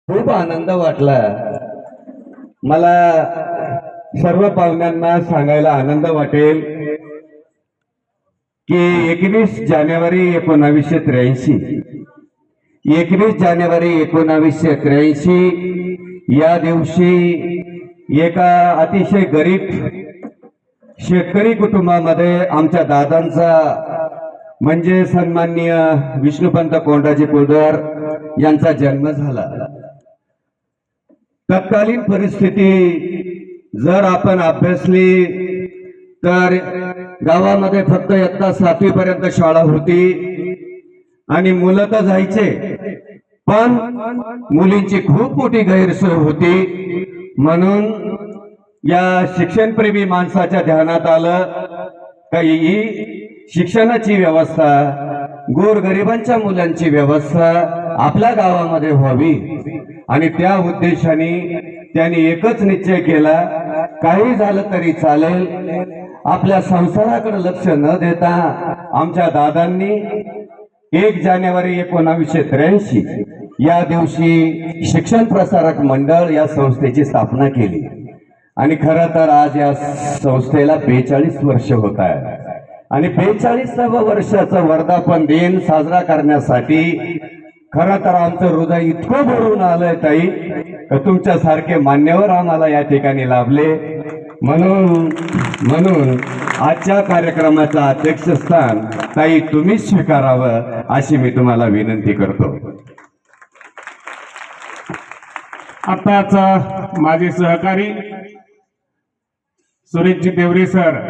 खूप आनंद वाटला मला। सर्व पाहुण्यांना सांगायला आनंद वाटेल की 21 जानेवारी 1983 21 जानेवारी 1983 या दिवशी एका अतिशय गरीब शेतकरी कुटुंबामध्ये आमच्या दादांचा म्हणजे सन्माननीय विष्णुपंत कोंडाजी कुलदर यांचा जन्म झाला। तत्कालीन परिस्थिती जर आपण अभ्यासली तर गावामध्ये फक्त इयत्ता 7वी पर्यंत शाळा होती आणि मुलं तर जायचे, पण मुलींची खूप मोठी गैरसोय होती। म्हणून या शिक्षणप्रेमी माणसाच्या ध्यानात आलं की ही शिक्षणाची व्यवस्था, गोरगरिबांच्या मुलांची व्यवस्था आपल्या गावामध्ये व्हावी आणि त्या उद्देशाने त्यांनी एकच निश्चय केला, काही झालं तरी चालेल, आपल्या संसाराकडे लक्ष न देता आमच्या दादांनी 1 जानेवारी 1983 या दिवशी शिक्षण प्रसारक मंडळ या संस्थेची स्थापना केली। आणि खरं तर आज या संस्थेला 42 वर्ष होत आहे आणि 42व्या वर्षाचा वर्धापन दिन साजरा करण्यासाठी खरं तर आमचं हृदय इतकं भरून आलंय ताई की तुमच्यासारखे मान्यवर आम्हाला या ठिकाणी लाभले। म्हणून आजच्या कार्यक्रमाचं अध्यक्षस्थान ताई तुम्हीच स्वीकारावं अशी मी तुम्हाला विनंती करतो। आताच माझे सहकारी सुरेशजी देवरे सर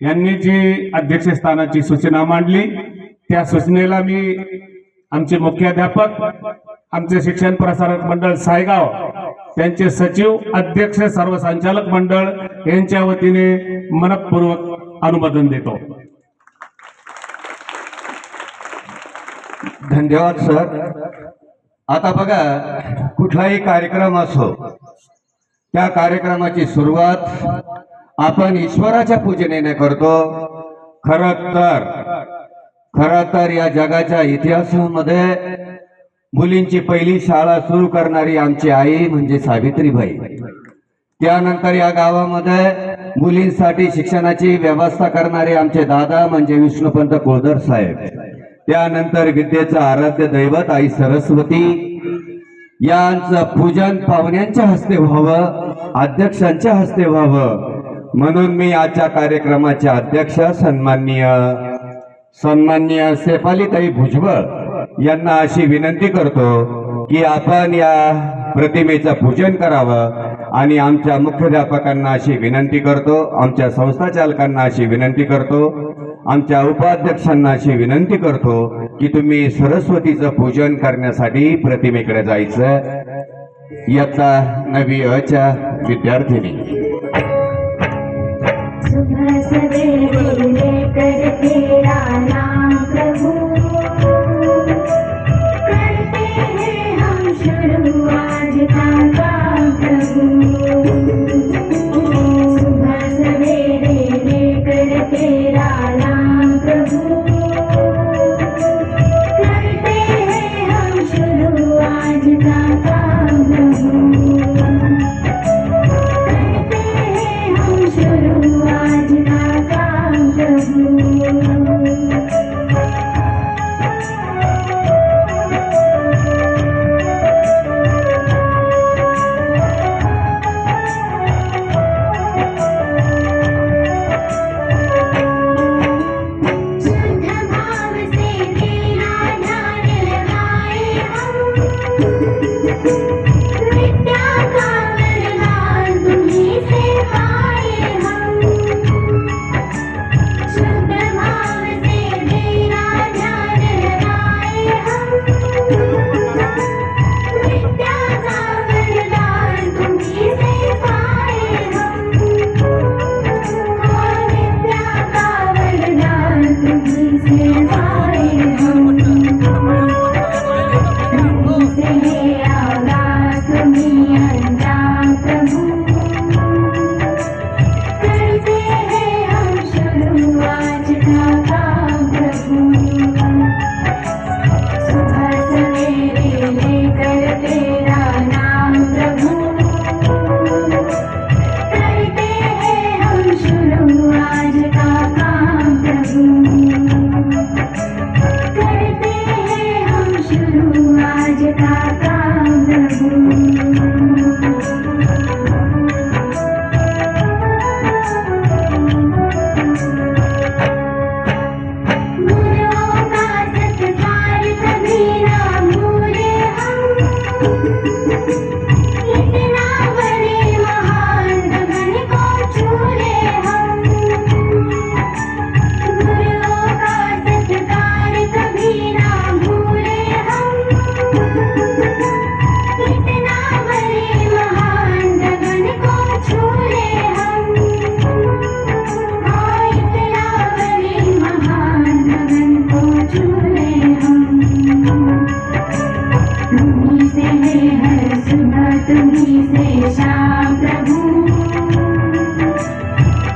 यांनी जी अध्यक्षस्थानाची सूचना मांडली त्या सूचनेला मी आमचे मुख्याध्यापक, आमचे शिक्षण प्रसारक मंडळ सायगाव, त्यांचे सचिव, अध्यक्ष, सर्व संचालक मंडळ यांच्या वतीने मनपूर्वक अनुमोदन देतो। धन्यवाद सर। आता बघा, कुठलाही कार्यक्रम असो त्या कार्यक्रमाची सुरुवात आपण ईश्वराच्या पूजनेने करतो। खरं तर या जगाच्या इतिहासामध्ये मुलींची पहिली शाळा सुरू करणारी आमची आई म्हणजे सावित्रीबाई। त्यानंतर या गावामध्ये मुलींसाठी शिक्षणाची व्यवस्था करणारे आमचे दादा म्हणजे विष्णुपंत कोलदर साहेब। त्यानंतर विद्येचं आराध्य दैवत आई सरस्वती यांचं पूजन पाहुण्यांच्या हस्ते व्हावं, अध्यक्षांच्या हस्ते व्हावं, म्हणून मी आजच्या कार्यक्रमाचे अध्यक्ष सन्माननीय शेफालीताई भुजबळ यांना अशी विनंती करतो की आपण या प्रतिमेचं पूजन करावं आणि आमच्या मुख्याध्यापकांना अशी विनंती करतो, आमच्या संस्था चालकांना अशी विनंती करतो, आमच्या उपाध्यक्षांना अशी विनंती करतो की तुम्ही सरस्वतीचं पूजन करण्यासाठी प्रतिमेकडे जायचं। इयत्ता 9वी अ च्या विद्यार्थिनी। सुबह सवेरे लेकर तेरा नाम प्रभु, करते हैं हम शुरू आज का काम प्रभु। सुबह सवेरे लेकर तेरा नाम प्रभु, करते हैं हम शुरू आज का काम प्रभु। शुरू आज का काम प्रभु। तुम्ही से श्याम प्रभु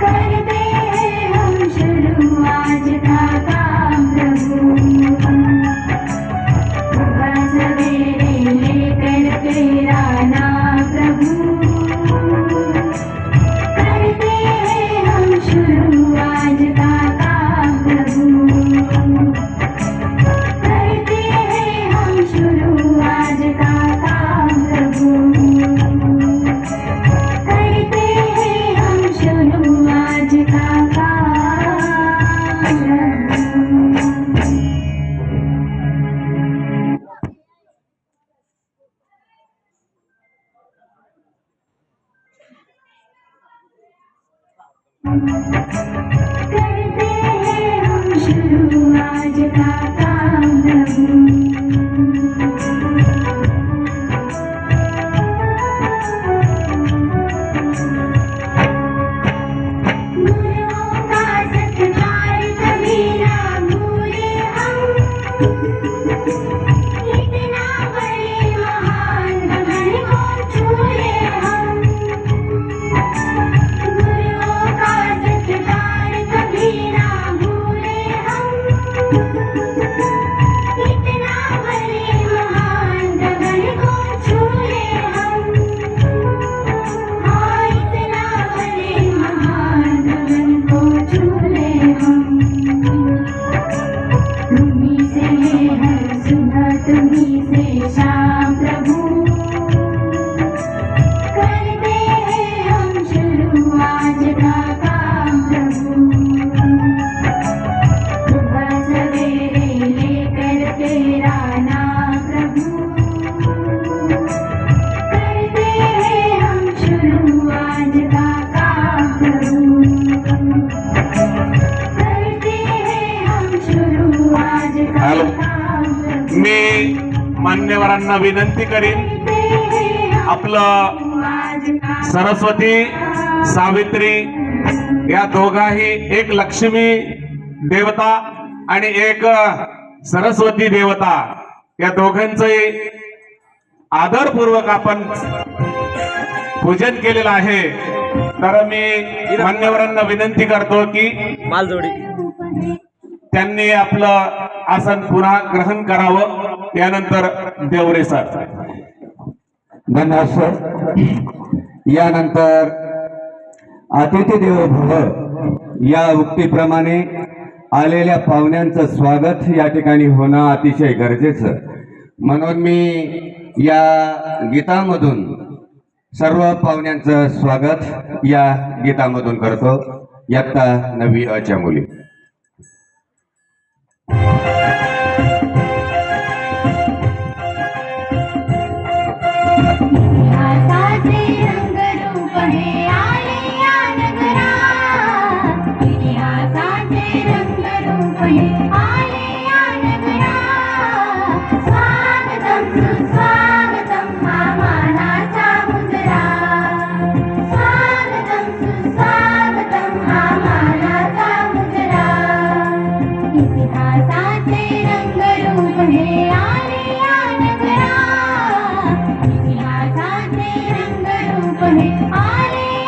करते हैं हम शुरू आज का काम प्रभु सुबह सवेरे लेकर तेरा नाम प्रभु करते हैं हम शुरू आज का काम प्रभु करते हैं हम शुरू आज का काम प्रभु करते हैं हम शुरू आज का काम प्रभु करते हैं हम शुरू आज का काम प्रभु गुरुओं का सत्कार कभी ना भूले हम इतना बड़े महान भगवान को छूए हम गुरुओं का सत्कार कभी ना भूले हम इतना बड़े महान भगवान को छूए हम हाँ इतना बड़े महान भगवान को छूए हम तुम्ही से है हर सुबह तुम्ही से शाम प्रभु करते हैं हम शुरू आज का काम प्रभु सुबह सवेरे लेकर तेरा नाम प्रभु करते हैं हम शुरू आज का काम प्रभु करते हैं हम शुरू आज का हॅलो. काम प्रभु मी मान्यवरांना विनंती करीन आपलं आज का सरस्वती सावित्री या दोघाही एक लक्ष्मी देवता आणि एक सरस्वती देवता या दोघांचंही आदरपूर्वक आपण पूजन केलेलं आहे. तर मी मान्यवरांना विनंती करतो की त्यांनी आपलं आसन पुन्हा ग्रहण करावं. यानंतर देवरे सर. धन्यवाद सर. यानंतर अतिथी देवो भव या उक्तीप्रमाणे आलेल्या पाहुण्यांचं स्वागत या ठिकाणी होणं अतिशय गरजेचं, म्हणून मी या गीतामधून सर्व पाहुण्यांचं स्वागत या गीतामधून करतो. इयत्ता 9वी अ च्या मुली. इतिहासाचे रंगरूप हे आले या नगरात इतिहासाचे रंगरूप हे आले या नगरात स्वागतम सुस्वागतम हा मानाचा मुजरा स्वागतम सुस्वागतम हा मानाचा मुजरा इतिहासाचे रंगरूप हे आले या नगरात इतिहासाचे रंगरूप हे आले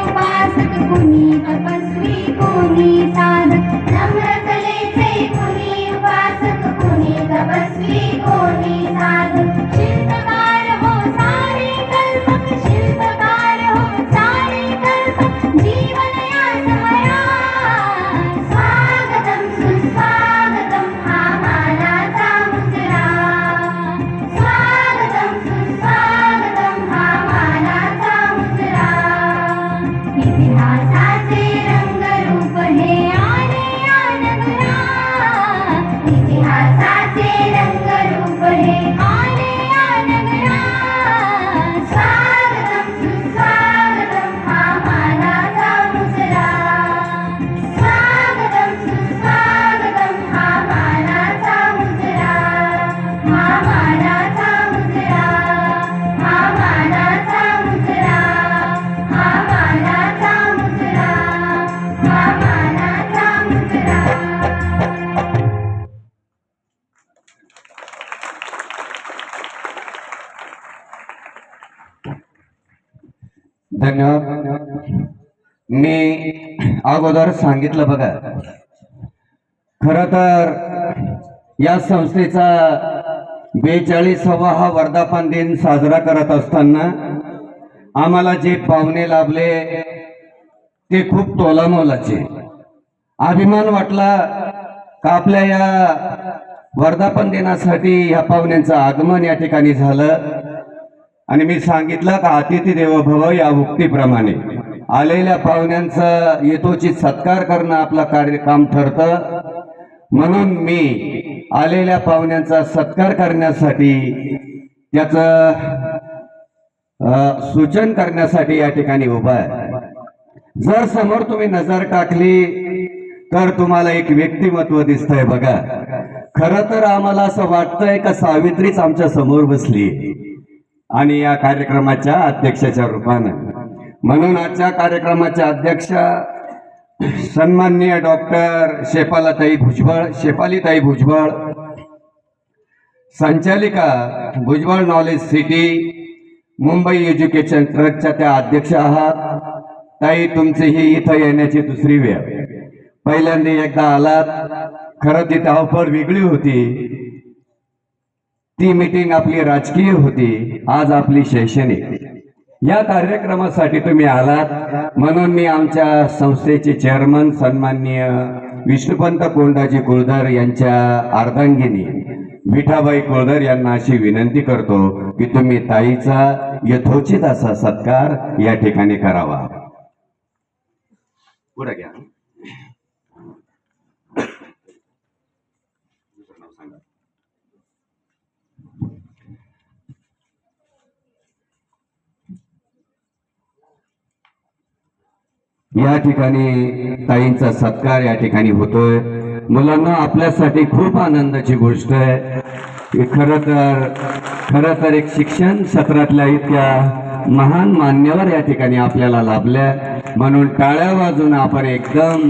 उपासक कुणी तपस्वी कुणी साधक नम्रकलेचे कुणी उपासक कुणी तपस्वी कुणी साधक शिल्पकार हो सारे कल्पक शिल्पकार हो सारे कल्पक जीवन या समया स्वागतम सुस्वागतम हा मानाचा मुजरा स्वागतम सुस्वागतम हा मानाचा मुजरा इतिहासाचे रंगरूप हे आले या नगरा इतिहासाचे रंगरूप हे आले या नगरा स्वागतम सुस्वागतम हा मानाचा मुजरा स्वागतम सुस्वागतम हा मानाचा मुजरा हा मानाचा मुजरा हा मानाचा मुजरा हा मानाचा मुजरा हा मानाचा मुजरा धन्यवाद. मी अगोदर सांगितलं बघा, खर तर या संस्थेचा 42वा हा वर्धापन दिन साजरा करत असताना आम्हाला जे पाहुणे लाभले ते खूप तोलामोलाचे. अभिमान वाटला का आपल्या या वर्धापन दिनासाठी ह्या पाहुण्यांचं आगमन या ठिकाणी झालं. आणि मी सांगितलं का अतिथी देवो भव या उक्तीप्रमाणे आलेल्या पाहुण्यांचा येतोचित सत्कार करणं आपलं काम ठरतं. म्हणून मी आलेल्या पाहुण्यांचा सत्कार करण्यासाठी त्याचं सूचन करण्यासाठी या ठिकाणी उभा आहे. जर समोर तुम्ही नजर टाकली तर तुम्हाला एक व्यक्तिमत्व दिसतंय बघा. खरं तर आम्हाला असं वाटतंय का सावित्रीच आमच्या समोर बसली आणि या कार्यक्रमाच्या अध्यक्षाच्या रूपानं. म्हणून आजच्या कार्यक्रमाच्या अध्यक्षा सन्माननीय डॉक्टर शेफालीताई भुजबळ, संचालिका Bhujbal knowledge city Mumbai education ट्रस्टच्या त्या अध्यक्ष आहात. ताई, तुमची ही इथं येण्याची दुसरी वेळ. पहिल्यांदा एकदा आलात, खरं ती धावपळ वेगळी होती. ती मीटिंग आपली राजकीय होती, आज आपली शैक्षणिक. या कार्यक्रमासाठी तुम्ही आलात म्हणून मी आमच्या संस्थेचे चेअरमन सन्माननीय विष्णुपंत कोंडाजी कुळधर यांच्या अर्धांगिनी विठाबाई कुळधर यांना अशी विनंती करतो की तुम्ही ताईचा यथोचित असा सत्कार या ठिकाणी करावा. पुढे घ्या. या ठिकाणी ताईंचा सत्कार या ठिकाणी होतोय. मुलांना आपल्यासाठी खूप आनंदाची गोष्ट आहे. खरं तर एक शिक्षण क्षेत्रातल्या इतक्या महान मान्यवर या ठिकाणी आपल्याला लाभल्या, म्हणून टाळ्या वाजून आपण एकदम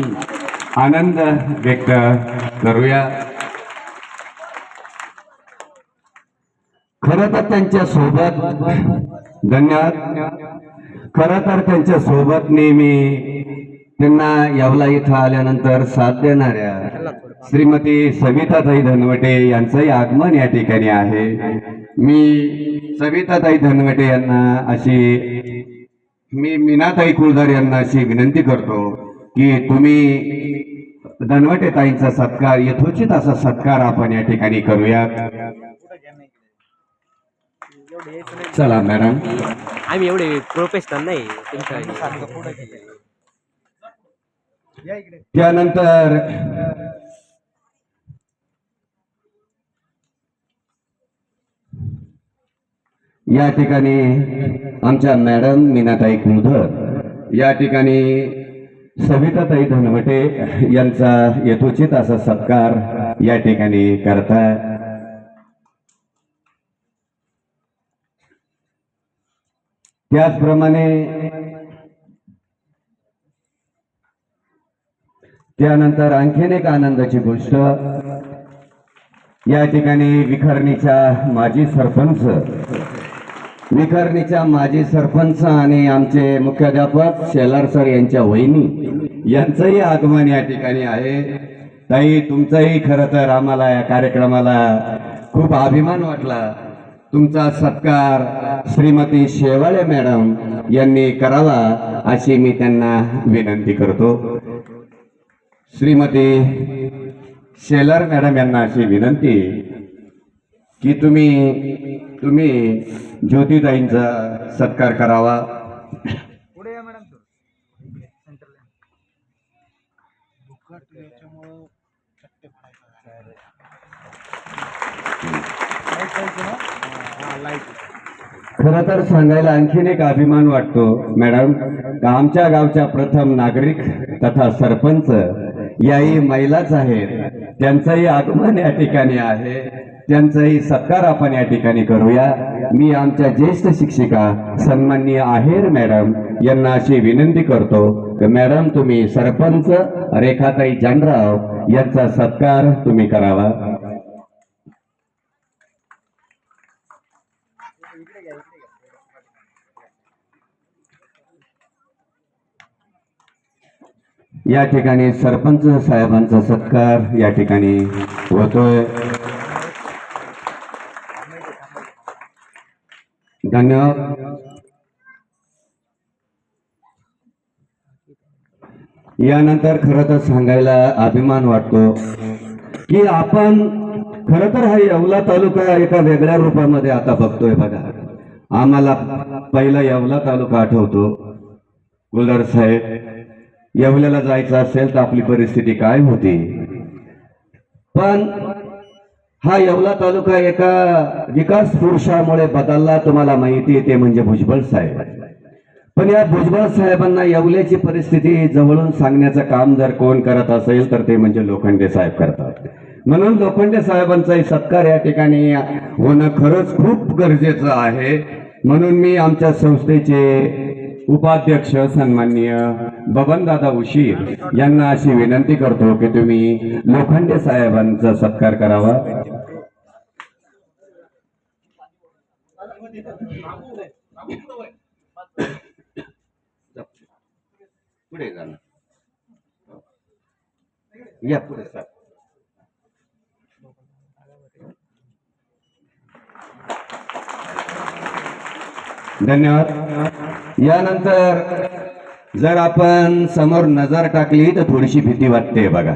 आनंद व्यक्त करूया. खरं तर त्यांच्या सोबत धन्यवाद. खरं तर त्यांच्या सोबत नेहमी त्यांना यावला इथं आल्यानंतर साथ देणाऱ्या श्रीमती सविताताई धनवटे यांचंही आगमन या ठिकाणी आहे. मी सविताताई धनवटे यांना मी मीनाताई कुळधर यांना अशी विनंती करतो की तुम्ही धनवटे ताईंचा सत्कार यथोचित असा सत्कार आपण या ठिकाणी करूया. चला मॅडम. आम्ही एवढे प्रोफेशनल नाही त्यानंतर या ठिकाणी आमच्या मॅडम मीनाताई कुळधर या ठिकाणी सविताताई धनवटे यांचा यथोचित असा सत्कार या ठिकाणी करतात. त्याचप्रमाणे त्यानंतर आणखीन एक आनंदाची गोष्ट, या ठिकाणी विखरणीच्या माजी सरपंच विखरणीच्या माजी सरपंच आणि आमचे मुख्याध्यापक शेलार सर यांच्या वहिनी यांचंही आगमन या ठिकाणी आहे. ताई, तुमचंही खरं तर आम्हाला या कार्यक्रमाला खूप अभिमान वाटला. तुमचा सत्कार श्रीमती शेवाळे मॅडम यांनी करावा अशी मी त्यांना विनंती करतो. श्रीमती शेलार मॅडम यांना अशी विनंती की तुम्ही ज्योतिताईंचा सत्कार करावा. खरं तर सांगायला आणखीन एक अभिमान वाटतो मॅडम, का आमच्या गावच्या प्रथम नागरिक तथा सरपंच याही महिलाच आहेत. त्यांचंही आगमन या ठिकाणी आहे. त्यांचाही सत्कार आपण या ठिकाणी करूया. मी आमच्या ज्येष्ठ शिक्षिका सन्माननीय आहेर मॅडम यांना अशी विनंती करतो की मॅडम, तुम्ही सरपंच रेखाताई जानराव यांचा सत्कार तुम्ही करावा. या ठिकाणी सरपंच साहेबांचा सत्कार या ठिकाणी होतोय. धन्यवाद. यानंतर खरं तर सांगायला अभिमान वाटतो की आपण खरं तर हा येवला तालुका एका वेगळ्या रूपामध्ये आता बघतोय. बघा, आम्हाला पहिला येवला तालुका आठवतो. गुलदार साहेब, येवल्याला जायचं असेल तर आपली परिस्थिती काय होती. पण हा येवला तालुका एका विकास पुरुषामुळे बदलला. तुम्हाला माहिती आहे, ते म्हणजे भुजबळ साहेब. पण या भुजबळ साहेबांना येवल्याची परिस्थिती जवळून सांगण्याचं काम जर कोण करत असेल तर ते म्हणजे लोखंडे साहेब करतात. म्हणून लोखंडे साहेबांचाही सत्कार या ठिकाणी होणं खरंच खूप गरजेचं आहे. म्हणून मी आमच्या संस्थेचे उपाध्यक्ष सन्माननीय बबनदादा उशीर यांना अशी विनंती करतो की तुम्ही लोखंडे साहेबांचा सत्कार करावा. पुढे जाणार या पुढे सर. धन्यवाद. यानंतर जर आपण समोर नजर टाकली तर थोडीशी भीती वाटते. बघा,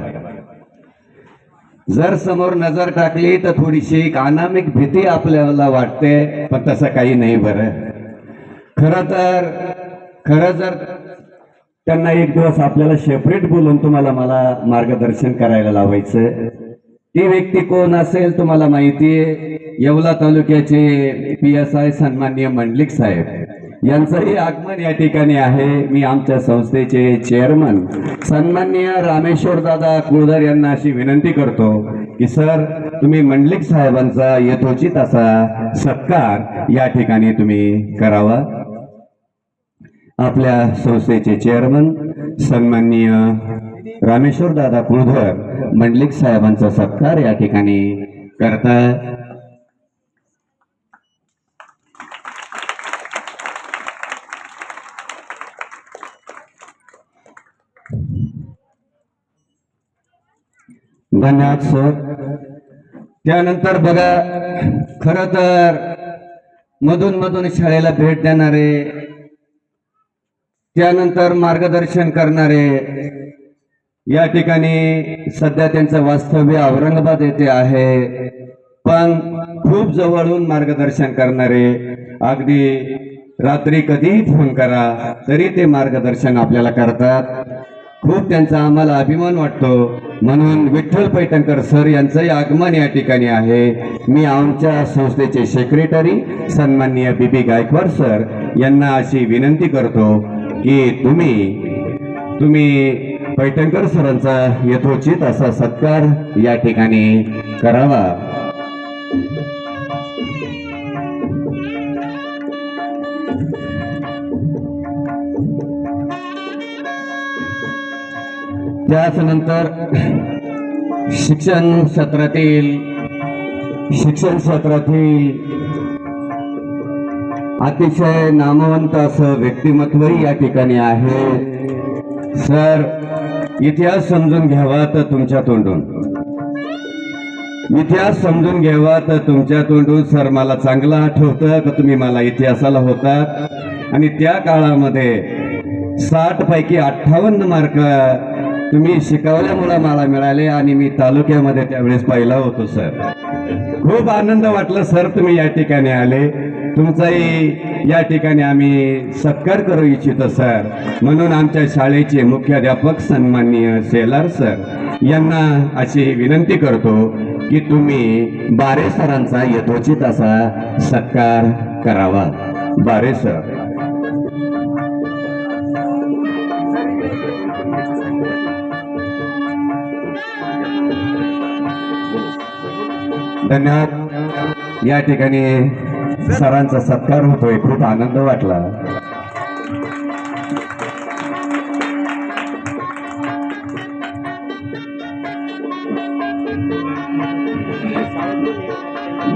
जर समोर नजर टाकली तर थोडीशी एक अनामिक भीती आपल्याला वाटते. पण तसं काही नाही. बरं, खरं जर त्यांना एक दिवस आपल्याला सेपरेट बोलून मला मार्गदर्शन करायला लावायचं. ती व्यक्ती कोण असेल तुम्हाला माहिती आहे. येवला तालुक्याचे PSI सन्माननीय मंडलिक साहेब यांचंही आगमन या ठिकाणी आहे. मी आमच्या संस्थेचे चेअरमन सन्माननीय रामेश्वर दादा कुळधर यांना अशी विनंती करतो की सर, तुम्ही मंडलिक साहेबांचा यथोचित असा सत्कार या ठिकाणी तुम्ही करावा. आपल्या संस्थेचे चेअरमन सन्माननीय रामेश्वर दादा कुळधर मंडलिक साहेबांचा सत्कार या ठिकाणी करतात. धन्यवाद सर. त्यानंतर बघा, खरं तर मधून शाळेला भेट देणारे, त्यानंतर मार्गदर्शन करणारे, या ठिकाणी सध्या त्यांचं वास्तव्य औरंगाबाद येथे आहे. पण खूप जवळून मार्गदर्शन करणारे, अगदी रात्री कधीही फोन करा तरी ते मार्गदर्शन आपल्याला करतात. खूप त्यांचा आम्हाला अभिमान वाटतो. म्हणून विठ्ठल पैठणकर सर यांचंही आगमन या ठिकाणी आहे. मी आमच्या संस्थेचे सेक्रेटरी सन्माननीय BB गायकवाड सर यांना अशी विनंती करतो की तुम्ही पैठणकर सरांचा यथोचित असा सत्कार या ठिकाणी करावा. त्यानंतर शिक्षण क्षेत्रातील अतिशय नामवंत असं व्यक्तिमत्वही या ठिकाणी आहे. सर, इतिहास समजून घ्यावा तर तुमच्या तोंडून, इतिहास समजून घ्यावा तर तुमच्या तोंडून. सर, मला चांगलं आठवतं की तुम्ही मला इतिहासाला होतात आणि त्या काळामध्ये 60 पैकी 58 मार्क तुम्ही शिकवल्यामुळे मला मिळाले आणि मी तालुक्यामध्ये त्यावेळेस पहिला होतो. सर, खूप आनंद वाटला सर तुम्ही या ठिकाणी आले. तुमचाही या ठिकाणी आम्ही सत्कार करू इच्छितो सर. म्हणून आमच्या शाळेचे मुख्याध्यापक सन्माननीय शेलार सर यांना अशी विनंती करतो की तुम्ही बारे सरांचा यथोचित असा सत्कार करावा. बारे सर. धन्यवाद. या ठिकाणी सरांचा सत्कार होतोय, खूप आनंद वाटला.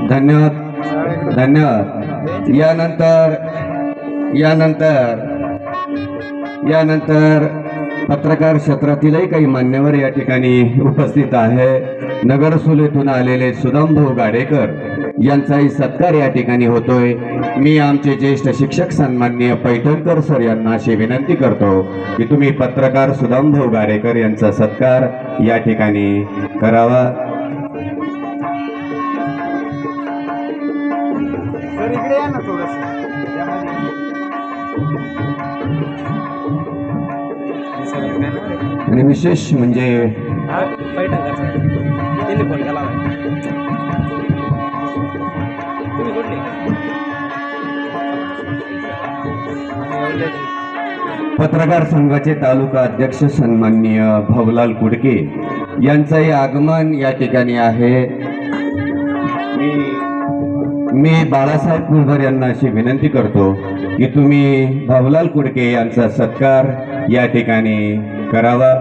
धन्यवाद धन्यवाद. यानंतर पत्रकार क्षेत्रातीलही काही मान्यवर या ठिकाणी उपस्थित आहे. नगरसुलेतून आलेले सुदामभाऊ गाडेकर यांचाही सत्कार या ठिकाणी होतोय. मी आमचे ज्येष्ठ शिक्षक सन्माननीय पैठणकर सर यांना अशी विनंती करतो की तुम्ही पत्रकार सुदामभाऊ गाडेकर यांचा सत्कार या ठिकाणी करावा. आणि विशेष म्हणजे पत्रकार संघाचे तालुका अध्यक्ष सन्माननीय भाऊलाल कुडके यांचंही आगमन या ठिकाणी आहे. मी बाळासाहेब कुलभर यांना अशी विनंती करतो की तुम्ही भाऊलाल कुडके यांचा सत्कार या ठिकाणी करावा.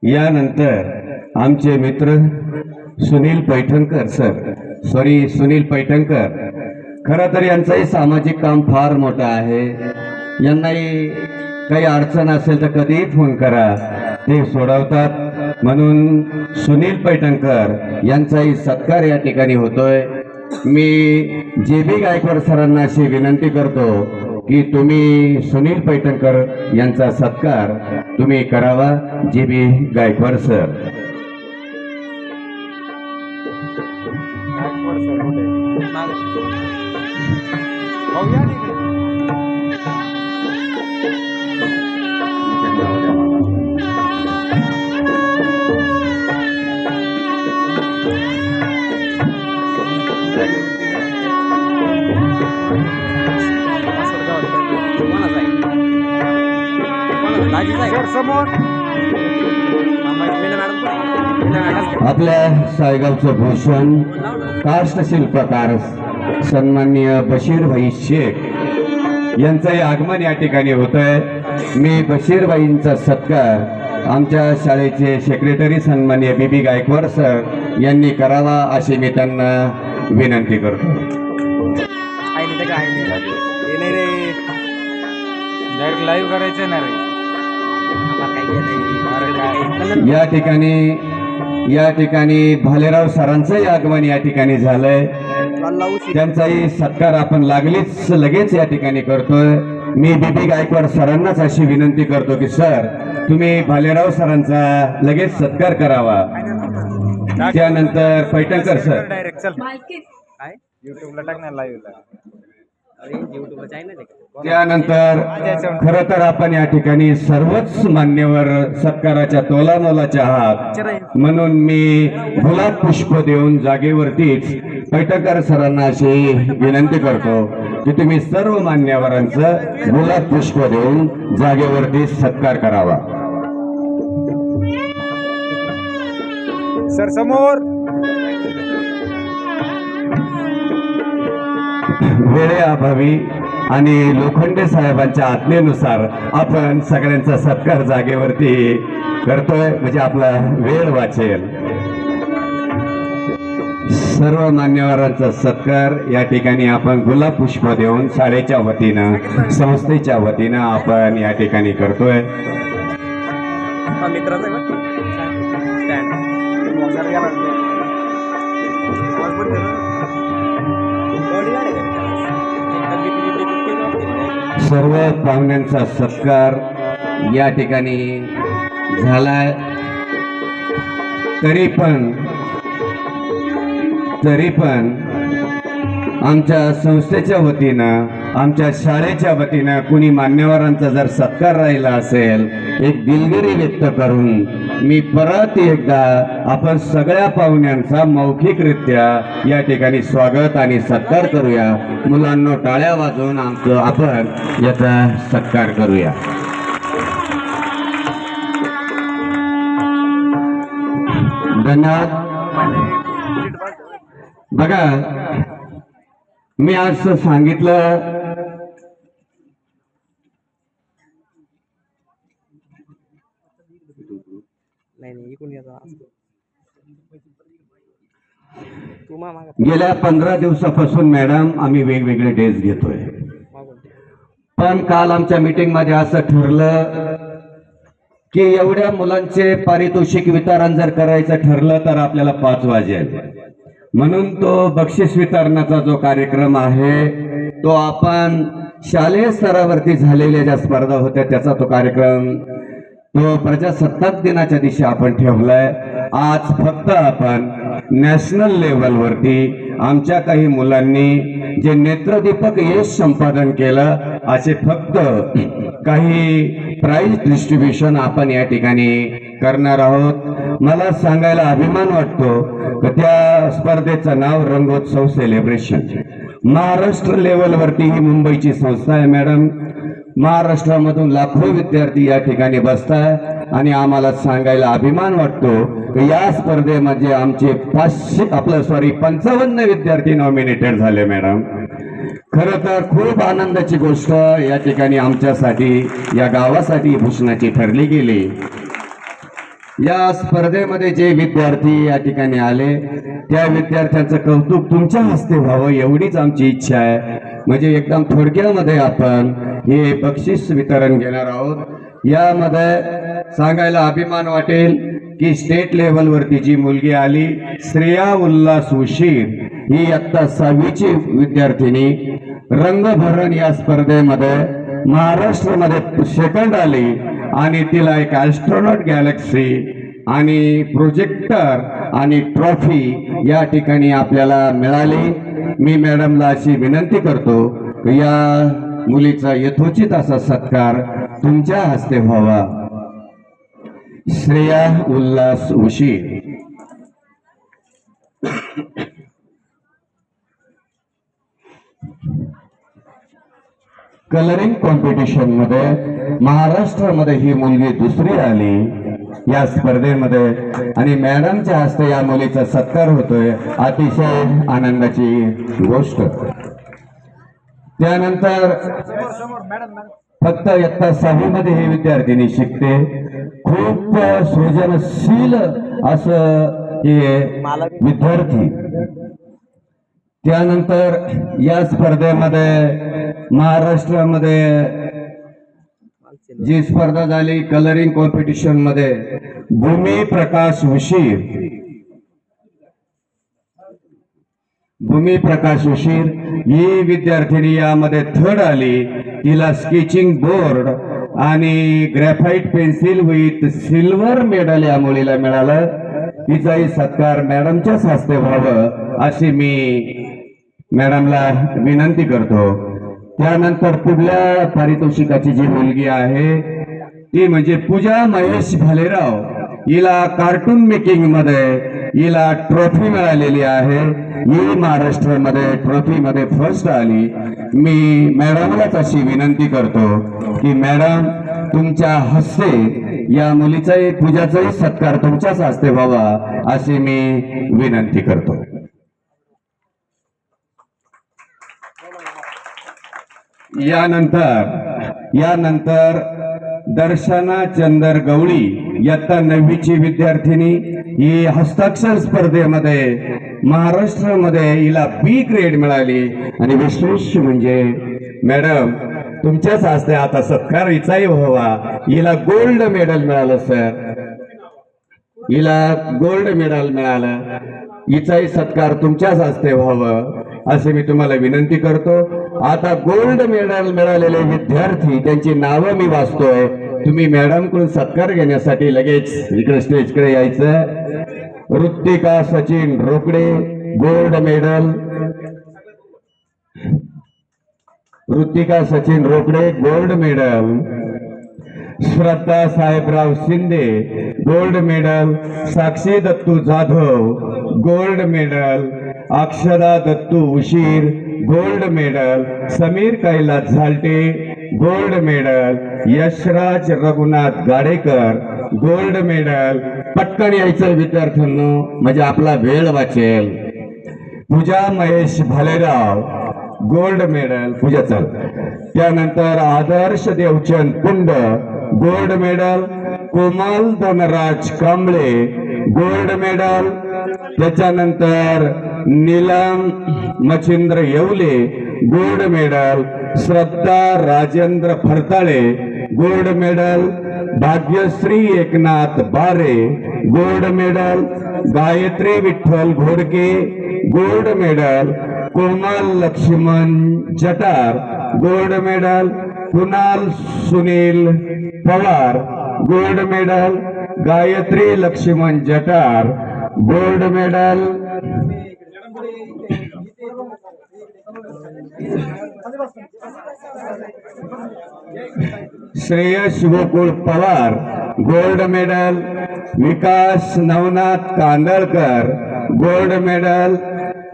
यानंतर आमचे मित्र सुनील पैठणकर खरं तर यांचंही सामाजिक काम फार मोठं आहे. यांनाही काही अडचण असेल तर कधीही फोन करा, ते सोडवतात. म्हणून सुनील पैठणकर यांचाही सत्कार या ठिकाणी होतोय. मी JB गायकवाड सरांना अशी विनंती करतो की तुम्ही सुनील पैठणकर यांचा सत्कार तुम्ही करावा. JB Gaikwad sir. आपल्या सायगावचं भूषण काष्ट शिल्पकार सन्माननीय बशीरभाई शेख यांचंही आगमन या ठिकाणी होतंय. मी बशीरभाईंचा सत्कार आमच्या शाळेचे सेक्रेटरी सन्माननीय BB गायकवाड सर यांनी करावा अशी मी त्यांना विनंती करतो. लाईव्ह करायचं ना रे. या ठिकाणी भालेराव सरांचंही आगमन या ठिकाणी झालंय. त्यांचाही सत्कार आपण लगेच या ठिकाणी करतोय. मी BB गायकवाड सरांनाच अशी विनंती करतो की सर तुम्ही भालेराव सरांचा लगेच सत्कार करावा. त्यानंतर पैठणकर सर. डायरेक्ट चल युट्यूबला टाकणार लाईव्हला. त्यानंतर खरं तर आपण या ठिकाणी सर्वच मान्यवर सत्काराच्या तोलामोलाचे आहात. म्हणून मी गुलाब पुष्प देऊन जागेवरतीच पैठणकर सरांना अशी विनंती करतो की तुम्ही सर्व मान्यवरांचं गुलाब पुष्प देऊन जागेवरती सत्कार करावा. सर समोर. वेळेअभावी आणि लोखंडे साहेबांच्या आज्ञेनुसार आपण सगळ्यांचा सत्कार जागेवरती करतोय, म्हणजे आपला वेळ वाचेल. सर्व मान्यवरांचा सत्कार या ठिकाणी आपण गुलाब पुष्प देऊन शाळेच्या वतीनं संस्थेच्या वतीनं आपण या ठिकाणी करतोय. मित्राचं आहे बघ. सर गेला. सर्व पाहुण्यांचा सत्कार या ठिकाणी झालाय. तरी पण आमच्या संस्थेच्या वतीनं आमच्या शाळेच्या वतीनं कुणी मान्यवरांचा जर सत्कार राहिला असेल, एक दिलगिरी व्यक्त करून मी परत एकदा आपण सगळ्या पाहुण्यांचा मौखिकरित्या या ठिकाणी स्वागत आणि सत्कार करूया. मुलांनो टाळ्या वाजवून आपण याचा सत्कार करूया. धन्यवाद. बघा, मी आज सांगितलं नाही इकडून येतो. तू मामा गेल्या 15 दिवसापासून मॅडम आम्ही वेगवेगळे डेज घेतोय. मागून पण काल आमच्या मीटिंग मध्ये असं ठरलं की एवढ्या मुलांचे पारितोषिक वितरण जर करायचं ठरलं तर आपल्याला 5 वाजेल. म्हणून तो बक्षीस वितरणाचा जो कार्यक्रम आहे तो आपण शालेय स्तरावरती झालेल्या ज्या स्पर्धा होत्या त्याचा तो कार्यक्रम तो प्रजासत्ताक दिनाच्या दिवशी आपण ठेवलाय. आज फक्त आपण नॅशनल लेवलवरती आमच्या काही मुलांनी जे नेत्रदीपक यश संपादन केलं असे फक्त काही प्राइज डिस्ट्रीब्युशन आपण या ठिकाणी करणार आहोत. मला सांगायला अभिमान वाटतो की त्या स्पर्धेचं नाव रंगोत्सव सेलिब्रेशन. महाराष्ट्र लेवलवरती ही मुंबईची संस्था आहे मॅडम. महाराष्ट्रामधून लाखो विद्यार्थी या ठिकाणी बसतात आणि आम्हाला सांगायला अभिमान वाटतो की या स्पर्धेमध्ये आमचे 55 विद्यार्थी नॉमिनेटेड झाले मॅडम. खरं तर खूप आनंदाची गोष्ट या ठिकाणी आमच्यासाठी या गावासाठी भूषणाची ठरली गेली. या स्पर्धेमध्ये जे विद्यार्थी या ठिकाणी आले त्या विद्यार्थ्यांचं कौतुक तुमच्या हस्ते व्हावं एवढीच आमची इच्छा आहे. म्हणजे एकदम थोडक्यामध्ये आपण हे बक्षीस वितरण घेणार आहोत. यामध्ये सांगायला अभिमान वाटेल की स्टेट लेवलवरती जी मुलगी आली श्रेया उल्हास उशीर ही इयत्ता 6वीची विद्यार्थिनी रंगभरण या स्पर्धेमध्ये महाराष्ट्रामध्ये सेकंड आली आणि तिला एक ॲस्ट्रॉनॉट गॅलेक्सी आणि प्रोजेक्टर आणि ट्रॉफी या ठिकाणी आपल्याला मिळाली. मी मॅडमला अशी विनंती करतो की या मुलीचा यथोचित असा सत्कार तुमच्या हस्ते व्हावा. श्रेया उल्हास उशीर. कलरिंग कॉम्पिटिशन मध्ये महाराष्ट्रामध्ये ही मुलगी दुसरी आली या स्पर्धेमध्ये आणि मॅडमच्या हस्ते या मुलीचा सत्कार होतोय. अतिशय आनंदाची गोष्ट. त्यानंतर फक्त इयत्ता 6वीमध्ये ही विद्यार्थिनी शिकते. खूप सृजनशील असं हे विद्यार्थी. त्यानंतर या स्पर्धेमध्ये महाराष्ट्रामध्ये जी स्पर्धा झाली कलरिंग कॉम्पिटिशन मध्ये भूमी प्रकाश उशीर ही विद्यार्थिनी यामध्ये 3rd आली. तिला स्केचिंग बोर्ड आणि graphite pencil with silver medal या मुलीला मिळालं. तिचाही सत्कार मॅडमच्याच हस्ते व्हावं अशी मी मॅडमला विनंती करतो. त्यानंतर पुढल्या पारितोषिकाची जी मुलगी आहे ती म्हणजे पूजा महेश भालेराव हिला कार्टून मेकिंग मध्ये हिला ट्रॉफी मिळालेली आहे. ही महाराष्ट्रामध्ये ट्रॉफी मध्ये फर्स्ट आली. मी मॅडमलाच अशी विनंती करतो की मॅडम तुमच्या हस्ते या मुलीचाही पूजाचाही सत्कार तुमच्याच हस्ते व्हावा अशी मी विनंती करतो. यानंतर दर्शना चंदर गवळी इयत्ता 9वीची विद्यार्थिनी. ही हस्ताक्षर स्पर्धेमध्ये महाराष्ट्रामध्ये हिला बी ग्रेड मिळाली आणि विशेष म्हणजे मॅडम तुमच्याच हस्ते आता सत्कार हिचाही व्हावा. हिला गोल्ड मेडल मिळालं सर. हिला गोल्ड मेडल मिळालं. हिचाही सत्कार तुमच्याच हस्ते व्हावं असे मी तुम्हाला विनंती करतो. आता गोल्ड मेडल मिळालेले विद्यार्थी त्यांची नावं मी वाचतोय. तुम्ही मॅडमकडून सत्कार घेण्यासाठी लगेच इकडे स्टेजकडे यायचं. Rutvika Sachin Rokade gold medal. Rutvika Sachin Rokade gold medal. Shraddha Sahebrao Shinde gold medal. Sakshi Dattu Jadhav gold medal. Akshada Dattu Ushir gold medal. Sameer Kailas Zalte gold medal. Yashraj Raghunath Gadekar gold medal. पटकन यायचं विद्यार्थ्यांनो म्हणजे आपला वेळ वाचेल. Pooja Mahesh Bhalerao gold medal. पूजा चल. त्यानंतर Adarsh Devchand Kund gold medal. Komal Dhanraj Kamble gold medal. त्याच्यानंतर नीलम मच्छिंद्र येवले गोल्ड मेडल. श्रद्धा Rajendra Phartale gold medal. Bhagyashree Eknath Bare gold medal. Gayatri Vitthal Ghodke gold medal. Komal Laxman Jatar gold medal. Kunal Sunil Pawar gold medal. Gayatri Laxman Jatar gold medal. Shreyas Gokul Pawar gold medal. Vikas Navnath Kandalkar gold medal.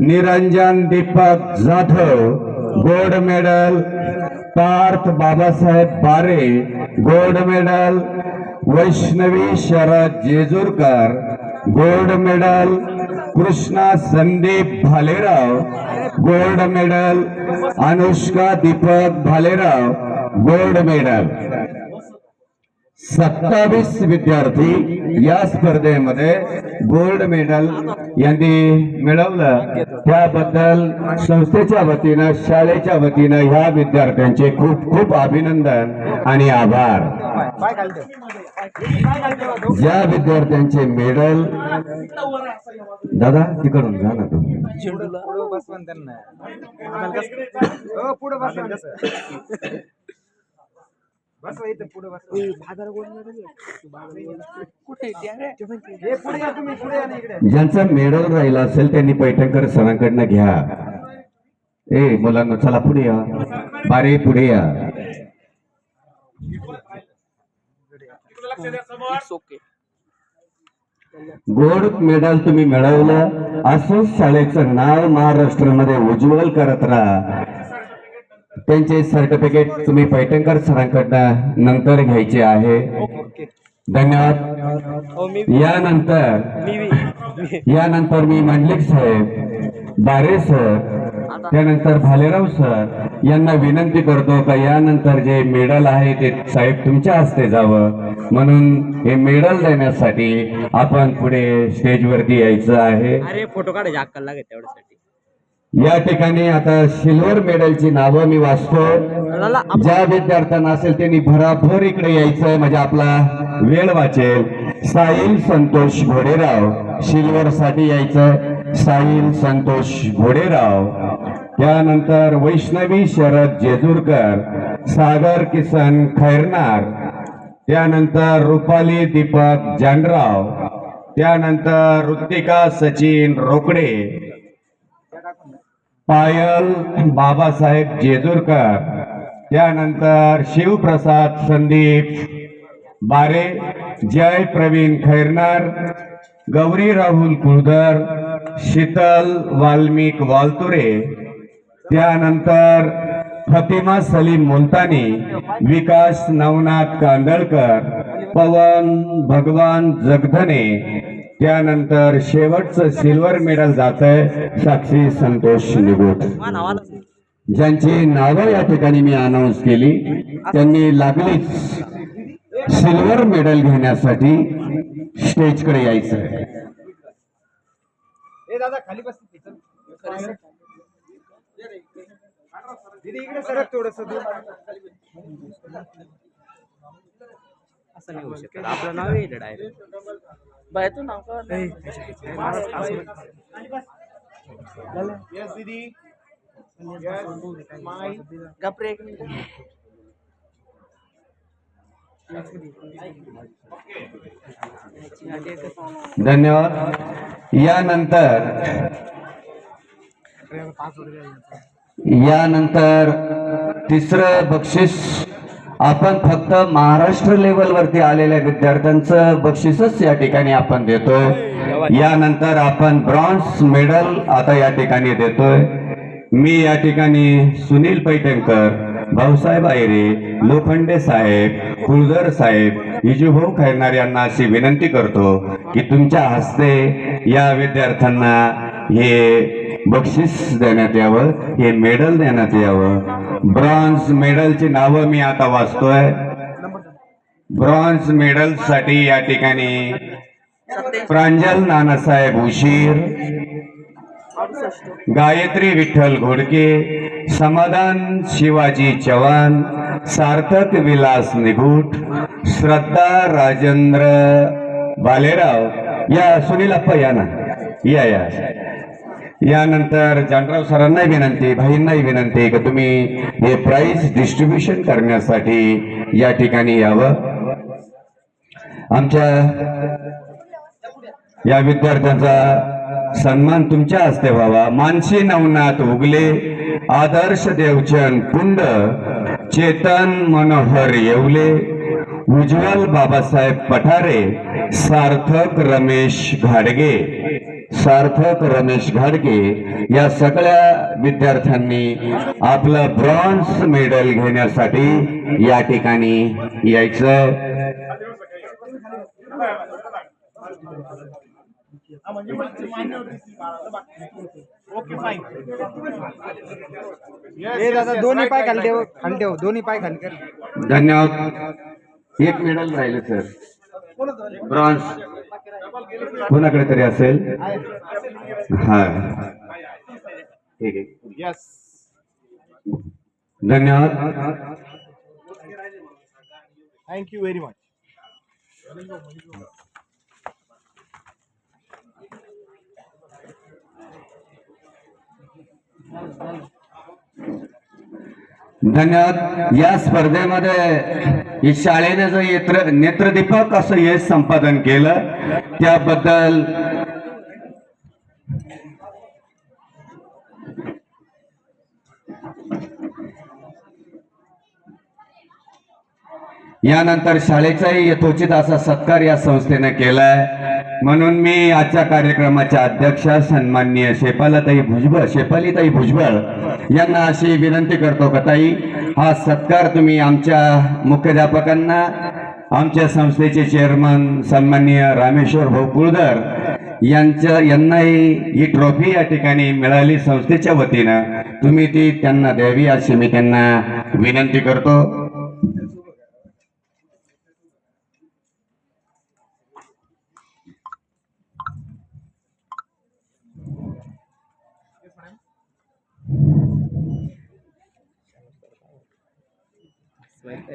Niranjan Deepak Jadhav gold medal. Parth Babasaheb Bare gold medal. Vaishnavi Sharad Jejurkar gold medal. Krishna Sandeep Bhalerao gold medal. Anushka Deepak Bhalerao gold medal. 27 विद्यार्थी या स्पर्धेमध्ये gold medal यांनी मिळवलं. त्याबद्दल संस्थेच्या वतीनं शाळेच्या वतीनं ह्या विद्यार्थ्यांचे खूप खूप अभिनंदन आणि आभार. ज्या विद्यार्थ्यांचे मेडल दादा तिकडून जा ना तुम्ही. पुढं बसवून त्यांना पुढं बसवून कसं बसवा इथं पुढं बसवा. हे पुढे या तुम्ही पुढे या ना इकडे. ज्यांचा मेडल राहिला असेल त्यांनी पैठणकर सरांकडनं घ्या. ए मुलांना चला पुढे या. बारे पुढे या. गोल्ड मेडल तुम्ही मिळवलं. असंच शाळेचं नाव महाराष्ट्रामध्ये उज्ज्वल करत राहा. त्यांचे सर्टिफिकेट तुम्ही पैठणकर सरांकडनं नंतर घ्यायचे आहे. धन्यवाद. यानंतर मी मंडलिक साहेब बारे सर त्यानंतर भालेराव सर यांना विनंती करतो का यानंतर जे मेडल आहे ते साहेब तुमच्या हस्ते जावं. म्हणून हे मेडल देण्यासाठी आपण पुढे स्टेजवरती यायचं आहे. अरे फोटो काढायची अक्कल लागेल तेवढ्यासाठी. या ठिकाणी आता सिल्वर मेडलची नावं मी वाचतो. ज्या विद्यार्थ्यांना असेल त्यांनी भराभर इकडे यायचंय म्हणजे आपला वेळ वाचेल. साहिल संतोष घोडेराव सिल्वर साठी यायचं. साहिल संतोष घोडेराव. त्यानंतर वैष्णवी शरद जेजूरकर. सागर किसन खैरनार. त्यानंतर रुपाली दीपक जानराव. त्यानंतर ऋतिका सचिन रोकडे. पायल बाबासाहेब जेजूरकर. त्यानंतर शिवप्रसाद संदीप बारे, जय प्रवीण खैरनार, गौरी राहुल कुळदर, शीतल वाल्मिक वालतुरे, त्यानंतर फतिमा सलीम मुलतानी, विकास नवनाथ कांदळकर, पवन भगवान जगधने, त्यानंतर शेवटचं सिल्वर मेडल जातंय साक्षी संतोष निगुट. ज्यांची नावं या ठिकाणी मी अनाऊन्स केली त्यांनी लागलीच सिल्वर मेडल घेण्यासाठी स्टेजकडे यायचं. ए दादा खाली बस दीदी इकडे सरक थोडस असं नाही होऊ शकत. आपलं नाव येईल डायरेक्ट. बाय तू नाव का यस दीदी स्माइल गप्रे एक मिनिट. धन्यवाद. यानंतर तिसरं बक्षीस आपण फक्त महाराष्ट्र लेवलवरती आलेल्या विद्यार्थ्यांचं बक्षीसच या ठिकाणी आपण देतोय. यानंतर आपण ब्रॉन्झ मेडल आता या ठिकाणी देतोय. मी या ठिकाणी सुनील पैठणकर, भाऊसाहेब आयरे, लोखंडे साहेब, कुळदर साहेब, विजूभाऊ खैरनार यांना अशी विनंती करतो की तुमच्या हस्ते या विद्यार्थ्यांना हे बक्षीस देण्यात यावं, हे मेडल देण्यात यावं. ब्रॉन्झ मेडलची नावं मी आता वाचतोय. ब्रॉन्झ मेडल साठी या ठिकाणी प्रांजल नानासाहेब उशीर, गायत्री विठ्ठल घोडके, समाधान शिवाजी चव्हाण, सार्थक विलास निगुट, श्रद्धा राजेंद्र बालेराव. या सुनील अप्पा या ना, या. यानंतर जानराव सरांनाही विनंती, भाईंनाही विनंती की तुम्ही हे प्राइज डिस्ट्रीब्युशन करण्यासाठी या ठिकाणी यावं. आमच्या या विद्यार्थ्यांचा सन्मान तुमच्या हस्ते व्हावा. मानसी नवनाथ उगले, आदर्श देवचंद कुंड, चेतन मनोहर येवले, उज्ज्वल बाबासाहेब पठारे, सार्थक रमेश घाडगे या सगळ्या विद्यार्थ्यांनी आपलं ब्रॉन्झ मेडल घेण्यासाठी या ठिकाणी यायचं. ओके फाइन ए दादा दोन्ही पाय खाली ठेव दोन्ही पाय खाली कर. धन्यवाद. एक मेडल राहिले सर, ब्रॉन्झ कोणाकडे तरी असेल. हा ठीक आहे, यस धन्यवाद. Thank you very much. धन्यवाद. या स्पर्धेमध्ये शाळेने जो नेत्रदीपक असं यश संपादन केलं त्याबद्दल यानंतर शाळेचाही यथोचित असा सत्कार या संस्थेने केलाय. म्हणून मी आजच्या कार्यक्रमाच्या अध्यक्षा सन्माननीय शेफालीताई भुजबळ यांना अशी विनंती करतो का ताई, हा सत्कार तुम्ही आमच्या मुख्याध्यापकांना, आमच्या संस्थेचे चेअरमन सन्माननीय रामेश्वर भाऊ कुळदर यांनाही ही ट्रॉफी या ठिकाणी मिळाली संस्थेच्या वतीनं, तुम्ही ती त्यांना द्यावी अशी मी त्यांना विनंती करतो.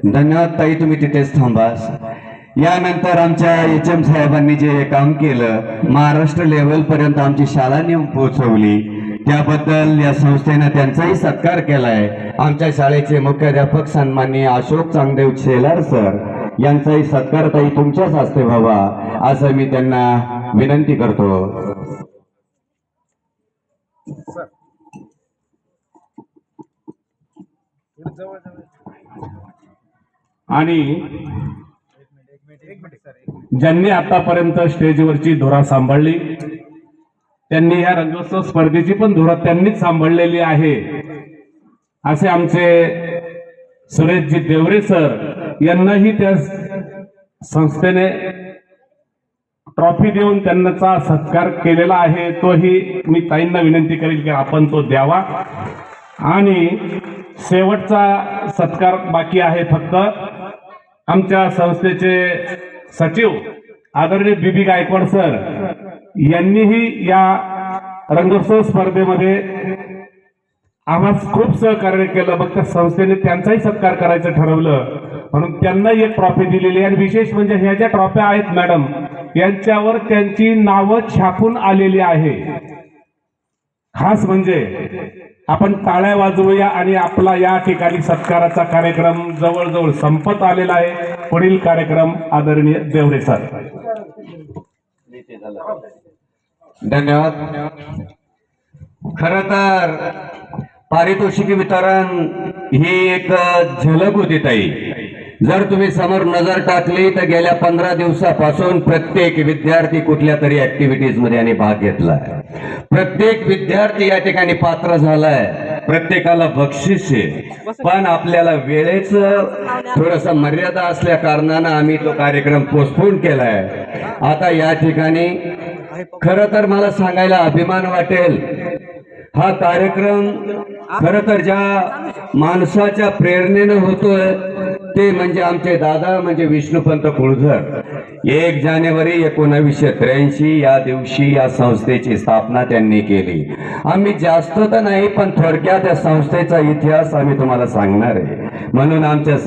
धन्यवाद ताई, तुम्ही तिथेच थांबा. यानंतर आमच्या HM साहेबांनी जे काम केलं, महाराष्ट्र लेवल पर्यंत आमची शाळा नेऊन पोहोचवली, त्याबद्दल या संस्थेने त्यांचाही सत्कार केलाय. आमच्या शाळेचे मुख्याध्यापक सन्माननीय अशोक चांगदेव शेलार सर यांचाही सत्कार ताई तुमच्याच हस्ते व्हावा असं मी त्यांना विनंती करतो. आणि ज्यांनी आतापर्यंत स्टेजवरची धुरा सांभाळली, त्यांनी या रंगोत्सव स्पर्धेची पण धुरा त्यांनीच सांभाळलेली आहे, असे आमचे सुरेशजी देवरे सर यांनाही त्या संस्थेने ट्रॉफी देऊन त्यांचा सत्कार केलेला आहे. तोही मी ताईंना विनंती करेल की आपण तो द्यावा. आणि शेवटचा सत्कार बाकी आहे. फक्त आमच्या संस्थेचे सचिव आदरणीय बीबी गायकवाड सर यांनीही या रंगोत्सव स्पर्धेमध्ये आम्हाला खूप सहकार्य केलं. मग त्या संस्थेने त्यांचाही सत्कार करायचं ठरवलं म्हणून त्यांनाही एक ट्रॉफी दिलेली आहे. आणि विशेष म्हणजे ह्या ज्या ट्रॉफ्या आहेत मॅडम, यांच्यावर त्यांची नावं छापून आलेली आहे. खास म्हणजे आपण टाळ्या वाजवूया आणि आपला या ठिकाणी सत्काराचा कार्यक्रम जवळजवळ संपत आलेला आहे. पुढील कार्यक्रम आदरणीय देवरे सर. धन्यवाद. खर तर पारितोषिक वितरण ही एक झलक होती ताई. जर तुम्ही समोर नजर टाकली तर गेल्या 15 दिवसापासून प्रत्येक विद्यार्थी कुठल्या तरी ऍक्टिव्हिटीज मध्ये यांनी भाग घेतलाय. प्रत्येक विद्यार्थी या ठिकाणी पात्र झालाय. प्रत्येकाला बक्षीस आहे. पण आपल्याला वेळेच थोडस मर्यादा असल्या कारणानं आम्ही तो कार्यक्रम पोस्टपोन केलाय. आता या ठिकाणी खरं तर मला सांगायला अभिमान वाटेल, हा कार्यक्रम खरं तर ज्या माणसाच्या प्रेरणेनं होतोय ते म्हणजे आमचे दादा म्हणजे विष्णुपंत कुळधर. 1 जानेवारी 1983 या दिवशी या संस्थेची स्थापना त्यांनी केली. आम्ही जास्त तर नाही पण थोडक्यात या संस्थेचा इतिहास आम्ही तुम्हाला सांगणार आहे. म्हणून आमच्या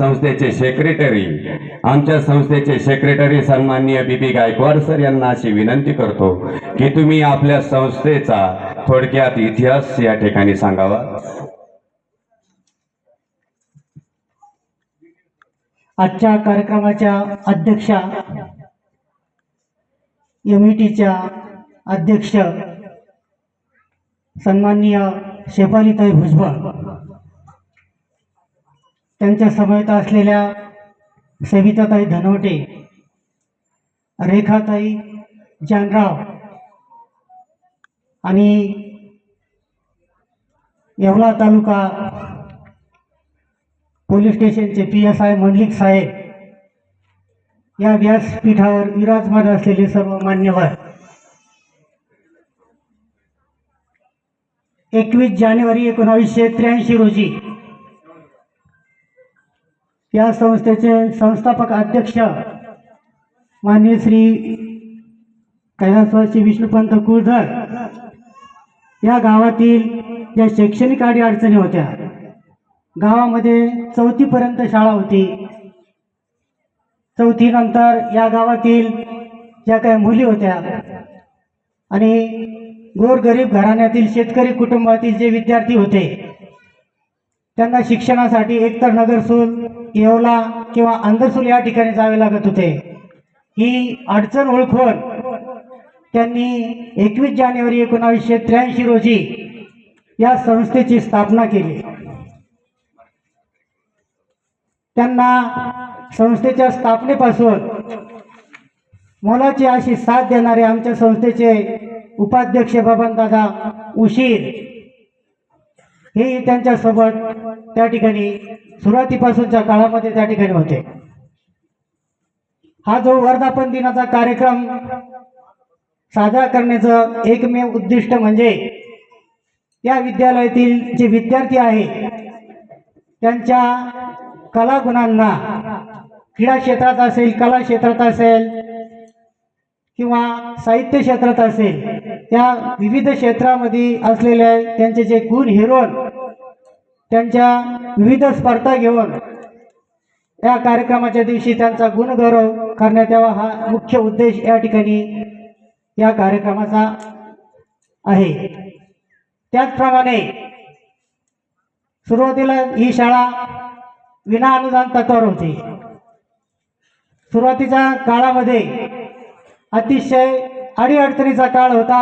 संस्थेचे सेक्रेटरी सन्माननीय बीबी गायकवाड सर यांना अशी विनंती करतो की तुम्ही आपल्या संस्थेचा थोडक्यात इतिहास या ठिकाणी सांगावा. आजच्या कार्यक्रमाच्या अध्यक्षा, एमईटीच्या अध्यक्ष सन्माननीय शेफालीताई भुजबळ, त्यांच्या समवेत असलेल्या सविताताई धनवटे, रेखाताई जानराव आणि येवला तालुका पोलीस स्टेशनचे PSI मंडलिक साहेब, या व्यासपीठावर विराजमान असलेले सर्व मान्यवर, 21 जानेवारी 1983 रोजी या संस्थेचे संस्थापक अध्यक्ष माननीय श्री कैलासवासी विष्णुपंत कुळधर या गावातील ज्या शैक्षणिक अडचणी होत्या, गावामध्ये 4थी पर्यंत शाळा होती. 4थी नंतर या गावातील ज्या काही मुली होत्या आणि गोरगरीब घराण्यातील शेतकरी कुटुंबातील जे विद्यार्थी होते त्यांना शिक्षणासाठी एकतर नगरसूल, येवला किंवा अंदरसूल या ठिकाणी जावे लागत होते. ही अडचण ओळखून त्यांनी 21 जानेवारी 1983 रोजी या संस्थेची स्थापना केली. त्यांना संस्थेच्या स्थापनेपासून मोलाची अशी साथ देणारे आमच्या संस्थेचे उपाध्यक्ष बबनदादा उशीर हे त्यांच्यासोबत त्या ठिकाणी सुरुवातीपासूनच्या काळामध्ये त्या ठिकाणी होते. हा जो वर्धापन दिनाचा कार्यक्रम साजरा करण्याचं एकमेव उद्दिष्ट म्हणजे या विद्यालयातील जे विद्यार्थी आहे त्यांच्या कलागुणांना, क्रीडा क्षेत्रात असेल, कला क्षेत्रात असेल किंवा साहित्य क्षेत्रात असेल, त्या विविध क्षेत्रामध्ये असलेले त्यांचे जे गुण हिरवून त्यांच्या विविध स्पर्धा घेऊन या कार्यक्रमाच्या दिवशी त्यांचा गुणगौरव करण्यात यावा, हा मुख्य उद्देश या ठिकाणी या कार्यक्रमाचा आहे. त्याचप्रमाणे सुरुवातीला ही शाळा विना अनुदान तत्वावर होती. सुरुवातीच्या काळामध्ये अतिशय अडीअडचणीचा काळ होता.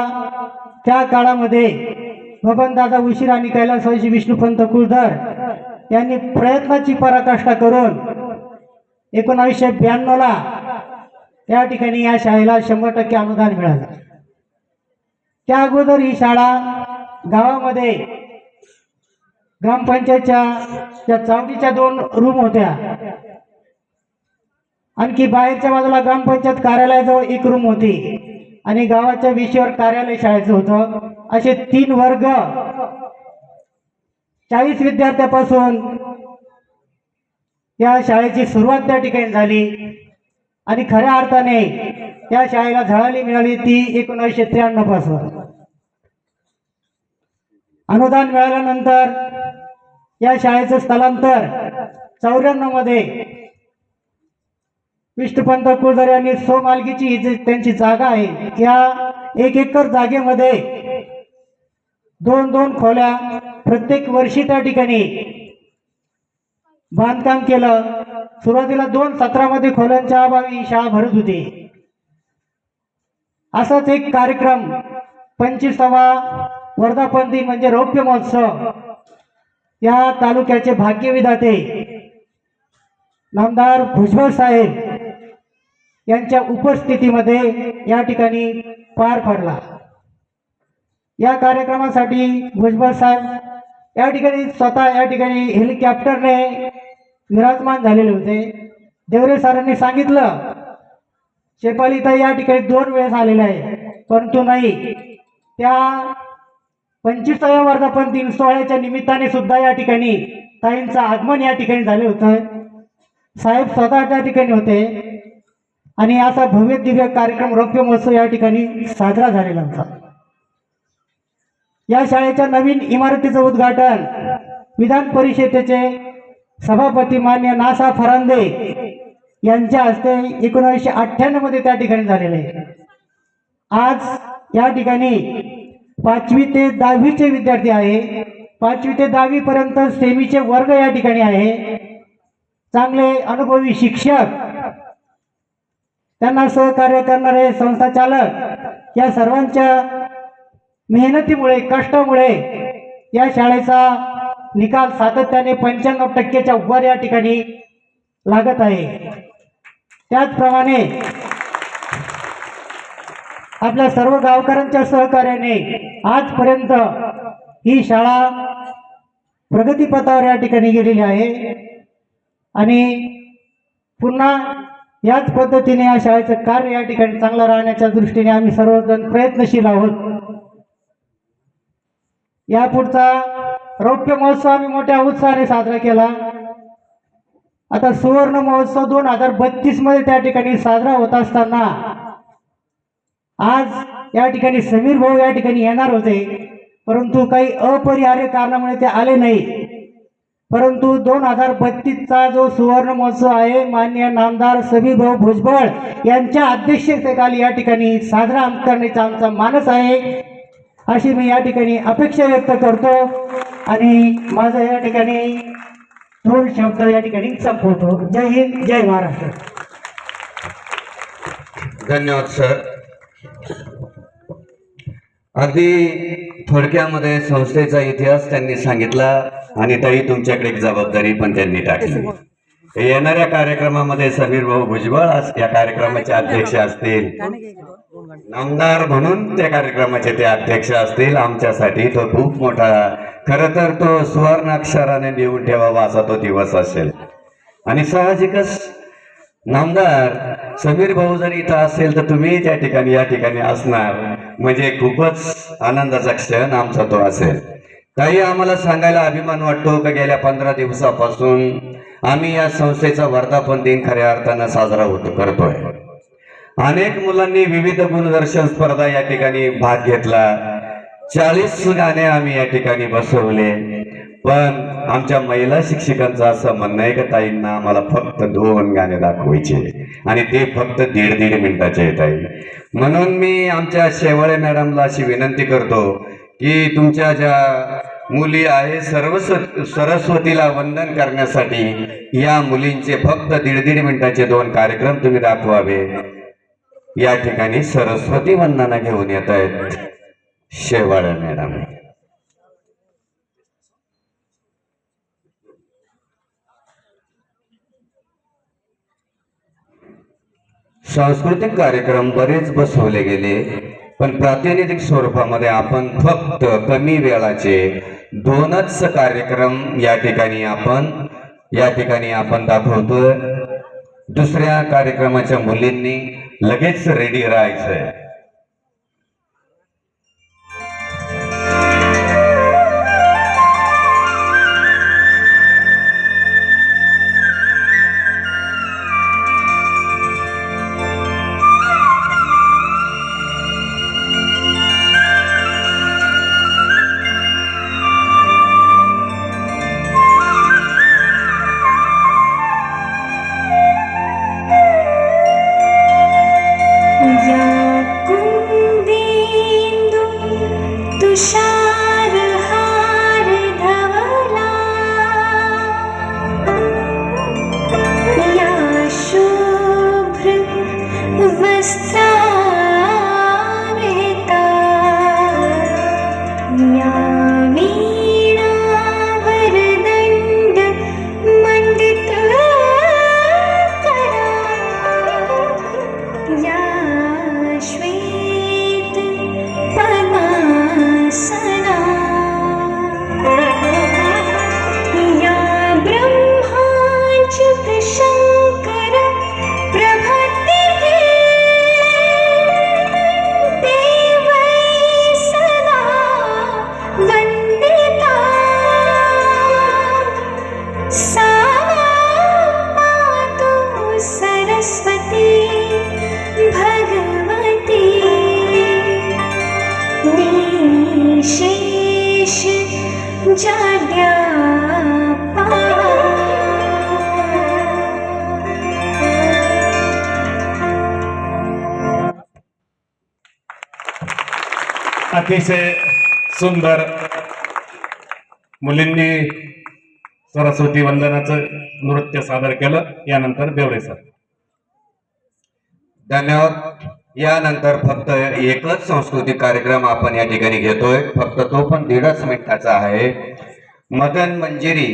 त्या काळामध्ये बबनदादा उशीर आणि कैलासवासी विष्णुपंत कुळधर यांनी प्रयत्नाची पराकाष्ठा करून 1992ला या ठिकाणी या शाळेला 100% अनुदान मिळालं. त्या अगोदर ही शाळा गावामध्ये ग्रामपंचायतच्या त्या चावडीच्या 2 रूम होत्या. आणखी बाहेरच्या बाजूला ग्रामपंचायत कार्यालयाजवळ 1 रूम होती आणि गावाच्या विषयावर कार्यालय शाळेचं होतं. असे 3 वर्ग 40 विद्यार्थ्यापासून या शाळेची सुरुवात त्या ठिकाणी झाली आणि खऱ्या अर्थाने या शाळेला झळाळी मिळाली ती 1993 पासून. अनुदान मिळाल्यानंतर या शाळेचं स्थलांतर 94 मध्ये विष्णुपंत कुळधर यांनी स्वमालकीची ही जी त्यांची जागा आहे त्या 1 एकर जागेमध्ये 2-2 खोल्या प्रत्येक वर्षी त्या ठिकाणी बांधकाम केलं. सुरुवातीला 2 सत्रामध्ये खोल्यांच्या अभावी ही शाळा भरत होती. असाच एक कार्यक्रम 25वा वर्धापन दिन म्हणजे रौप्य महोत्सव या तालुक्याचे भाग्यविधाते नामदार भुजबळ साहेब यांच्या उपस्थितीमध्ये या ठिकाणी पार पडला. या कार्यक्रमासाठी भुजबळ साहेब या ठिकाणी स्वतः या ठिकाणी हेलिकॉप्टरने विराजमान झालेले होते. देवरे सरांनी सांगितलं शेफालीताई या ठिकाणी 2 वेळेस आलेल्या आहे, परंतु नाही, त्या 25व्या वर्धापन दिन सोहळ्याच्या निमित्ताने सुद्धा या ठिकाणी ताईंचं आगमन या ठिकाणी झाले होतं. साहेब स्वतः त्या ठिकाणी होते आणि असा भव्य दिव्य कार्यक्रम रौप्य महोत्सव या ठिकाणी साजरा झालेला होता. या शाळेच्या नवीन इमारतीचं उद्घाटन विधान परिषदेचे सभापती मान्य नासा फरांदे यांच्या हस्ते 1998 मध्ये त्या ठिकाणी झालेले आहे. आज या ठिकाणी 5वी ते 10वीचे विद्यार्थी आहे. 5वी ते 10वी पर्यंत सेमीचे वर्ग या ठिकाणी आहे. चांगले अनुभवी शिक्षक, त्यांना सहकार्य करणारे संस्थाचालक या सर्वांच्या मेहनतीमुळे कष्टामुळे या शाळेचा निकाल सातत्याने 95%च्या वर या ठिकाणी लागत आहे. त्याचप्रमाणे आपल्या सर्व गावकऱ्यांच्या सहकार्याने आजपर्यंत ही शाळा प्रगतीपथावर या ठिकाणी गेलेली आहे आणि पुन्हा याच पद्धतीने या शाळेचं कार्य या ठिकाणी चांगलं राहण्याच्या दृष्टीने आम्ही सर्वजण प्रयत्नशील आहोत. यापुढचा रौप्य महोत्सव आम्ही मोठ्या उत्साहाने साजरा केला. आता सुवर्ण महोत्सव 2032 मध्ये त्या ठिकाणी साजरा होत असताना आज या ठिकाणी समीर भाऊ या ठिकाणी येणार होते, परंतु काही अपरिहार्य कारणामुळे ते आले नाही. परंतु 2032चा जो सुवर्ण महोत्सव आहे माननीय नामदार समीर भाऊ भुजबळ यांच्या अध्यक्षतेखाली या ठिकाणी साजरा करण्याचा आमचा मानस आहे, अशी मी या ठिकाणी अपेक्षा व्यक्त करतो आणि माझं या ठिकाणी 2 शब्द या ठिकाणी संपवतो. जय हिंद, जय महाराष्ट्र. धन्यवाद सर. अगदी थोडक्यामध्ये संस्थेचा इतिहास त्यांनी सांगितला आणि ताई तुमच्याकडे एक जबाबदारी पण त्यांनी टाकली. येणाऱ्या कार्यक्रमामध्ये समीर भाऊ भुजबळ या कार्यक्रमाचे अध्यक्ष असतील, नामदार म्हणून त्या कार्यक्रमाचे ते अध्यक्ष असतील. आमच्यासाठी तो खूप मोठा, खरं तर तो सुवर्ण अक्षराने लिहून ठेवावा असा तो दिवस असेल. आणि साहजिकच नामदार समीर भाऊ जर इथं असेल तर तुम्ही त्या ठिकाणी या ठिकाणी असणार, म्हणजे खूपच आनंदाचा क्षण आमचा तो असेल. ताई, आम्हाला सांगायला अभिमान वाटतो का गेल्या 15 दिवसापासून आम्ही या संस्थेचा वर्धापन दिन खऱ्या अर्थानं साजरा करतोय. अनेक मुलांनी विविध गुणदर्शन स्पर्धा या ठिकाणी भाग घेतला. 40 गाणे आम्ही या ठिकाणी बसवले. पण आमच्या महिला शिक्षकांचं असं म्हणणं आहे की ताईंना आम्हाला फक्त 2 गाणे दाखवायचे आणि ते फक्त 1.5 मिनिटाचे आहेत ताई. म्हणून मी आमच्या शेवाळे मॅडमला अशी विनंती करतो की तुमच्या ज्या मुली आहे सरस्वतीला वंदन करण्यासाठी या मुलींचे फक्त 1.5 मिनिटाचे 2 कार्यक्रम तुम्ही दाखवावे. या ठिकाणी सरस्वती वंदना घेऊन येत आहेत शेवाळे मॅडम. सांस्कृतिक कार्यक्रम बरेच बसवले गेले, पण प्रातिनिधिक स्वरूपामध्ये आपण फक्त कमी वेळाचे 2च कार्यक्रम या ठिकाणी आपण दाखवतोय. दुसऱ्या कार्यक्रमाच्या मुलींनी लगेच रेडी राहायचंय. या कुंदेंदु तुषारहार धवला, या शुभ्र वस्त्रामृता, या वीणावरदंड मंडित करा, या श्वेत पद्मासना, या ब्रह्माच्युत शंकर प्रभृतिः देवैः सदा वन्दिता, सा पातु सरस्वती भगवती निशेष जाड्यापा. अतिशय सुंदर मुलींनी सरस्वती वंदनाचं नृत्य सादर केलं. यानंतर देवरे सर. धन्यवाद. यानंतर फक्त एकच सांस्कृतिक कार्यक्रम आपण या ठिकाणी घेतोय, फक्त तो पण 1.5 मिनिटाचा आहे. मदन मंजिरी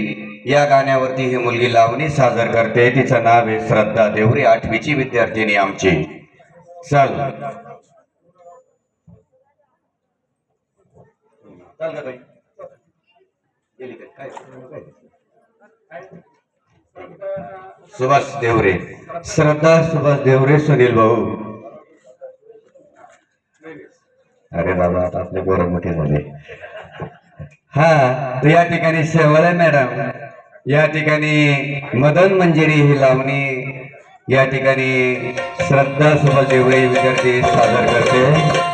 या गाण्यावरती ही मुलगी लावणी सादर करते. तिचं नाव आहे श्रद्धा देवरे, 8वीची विद्यार्थिनी आमची. चल सुभाष देवरे, श्रद्धा सुभाष देवरे, सुनील भाऊ. अरे बाबा, आता आपले पोरं मोठे झाले. हा, तर या ठिकाणी शेवळे मॅडम, या ठिकाणी मदन मंजिरी ही लावणी या ठिकाणी श्रद्धा सुभाष देवरे विद्यार्थी सादर करते.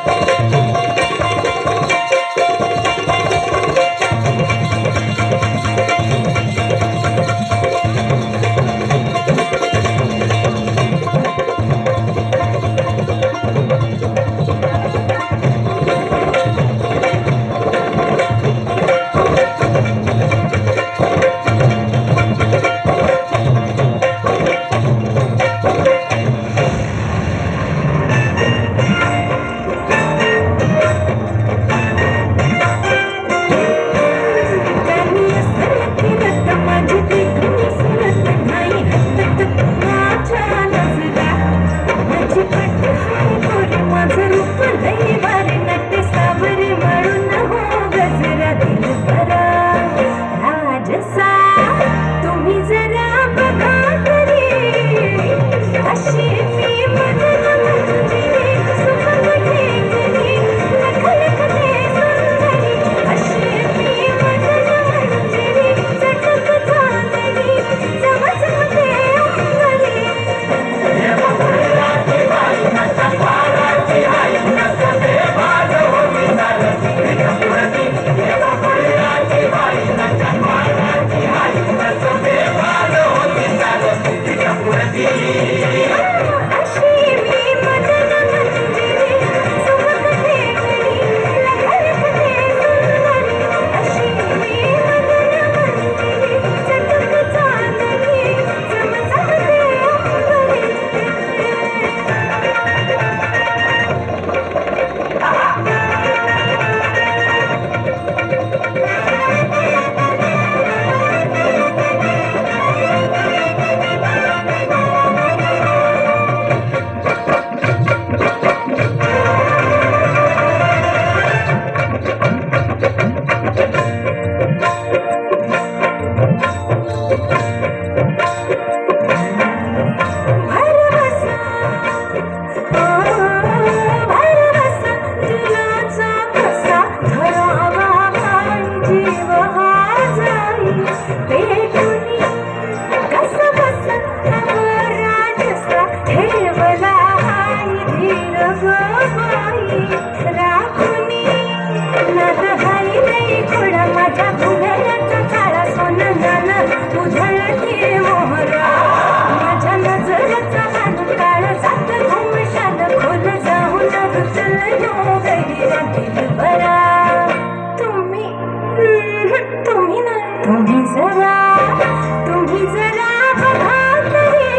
तुम्ही जरा बघा तरी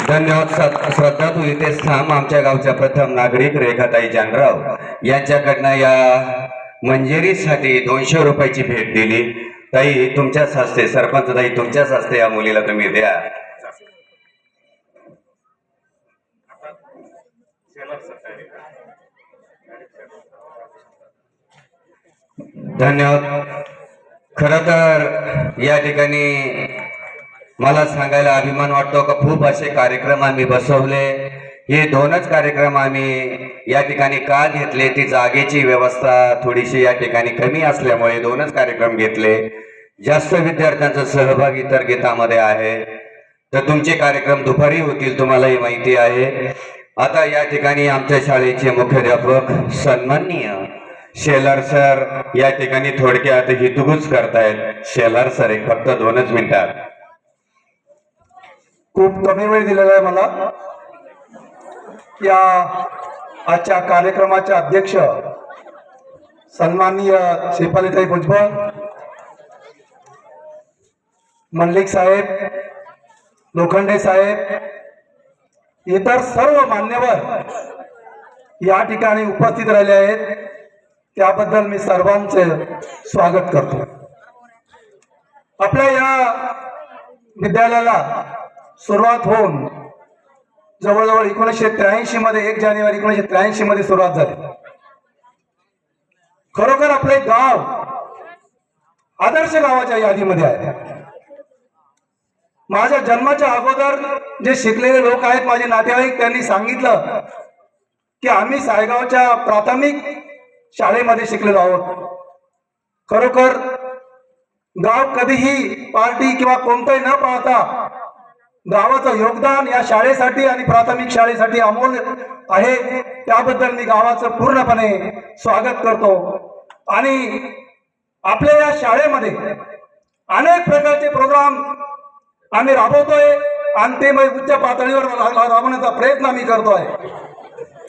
धन्यवाद श्रद्धा तू इथेच थांब. आमच्या गावच्या प्रथम नागरिक रेखाताई जानराव यांच्याकडनं या मंजिरीसाठी 200 रुपयाची भेट दिली. ताई तुमच्याच हस्ते, सरपंच ताई तुमच्याच हस्ते या मुलीला तुम्ही द्या. धन्यवाद. खरं तर या ठिकाणी मला सांगायला अभिमान वाटतो का खूप असे कार्यक्रम आम्ही बसवले. हे 2च कार्यक्रम आम्ही या ठिकाणी का घेतले, ती जागेची व्यवस्था थोडीशी या ठिकाणी कमी असल्यामुळे 2च कार्यक्रम घेतले. जास्त विद्यार्थ्यांचा सहभाग इतर गीतामध्ये आहे. तर तुमचे कार्यक्रम दुपारी होतील, तुम्हालाही माहिती आहे. आता या ठिकाणी आमच्या शाळेचे मुख्याध्यापक सन्माननीय शेलार सर या ठिकाणी थोडक्यात हितगुज करतायत. शेलार सर एक फक्त 2च मिनिटात. खूप कमी वेळ दिलेला आहे मला. या आजच्या कार्यक्रमाचे अध्यक्ष सन्माननीय शेफालीताई भुजबळ, मंडलिक साहेब, लोखंडे साहेब, इतर सर्व मान्यवर या ठिकाणी उपस्थित राहिले आहेत, त्याबद्दल मी सर्वांचे स्वागत करतो. आपल्या या विद्यालयाला सुरुवात होऊन जवळजवळ 1983 मध्ये 1 जानेवारी 1983 मध्ये सुरुवात झाली. खरोखर आपले गाव आदर्श गावाच्या यादीमध्ये आहे. माझ्या जन्माच्या अगोदर जे शिकलेले लोक आहेत, माझे नातेवाईक, त्यांनी सांगितलं की आम्ही सायगावच्या प्राथमिक शाळेमध्ये शिकलेलो आहोत. खरोखर गाव कधीही पार्टी किंवा कोणतंही न पाहता गावाचं योगदान या शाळेसाठी आणि प्राथमिक शाळेसाठी अमोल आहे. त्याबद्दल मी गावाचं पूर्णपणे स्वागत करतो. आणि आपल्या या शाळेमध्ये अनेक प्रकारचे प्रोग्राम आम्ही राबवतोय आणि ते उच्च पातळीवर राबवण्याचा प्रयत्न आम्ही करतोय.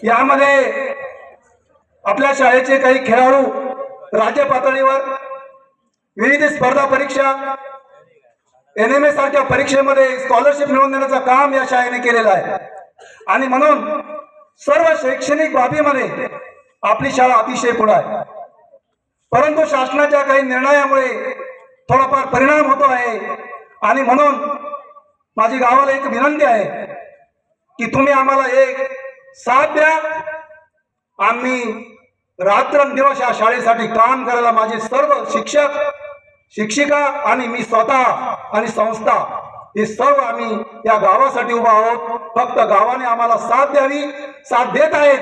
यामध्ये आपल्या शाळेचे काही खेळाडू राज्य पातळीवर विविध स्पर्धा परीक्षा, NMA सारख्या परीक्षेमध्ये स्कॉलरशिप मिळवून देण्याचं काम या शाळेने केलेलं आहे. आणि म्हणून सर्व शैक्षणिक बाबीमध्ये आपली शाळा अतिशय पुढे आहे. परंतु शासनाच्या काही निर्णयामुळे थोडाफार परिणाम होतो आहे. आणि म्हणून माझी गावाला एक विनंती आहे की तुम्ही आम्हाला एक साथ द्या. आम्ही रात्रंदिवस या शाळेसाठी काम करायला माझे सर्व शिक्षक, शिक्षिका आणि मी स्वतः आणि संस्था हे सर्व आम्ही या गावासाठी उभा आहोत. फक्त गावाने आम्हाला साथ द्यावी, साथ देत आहेत.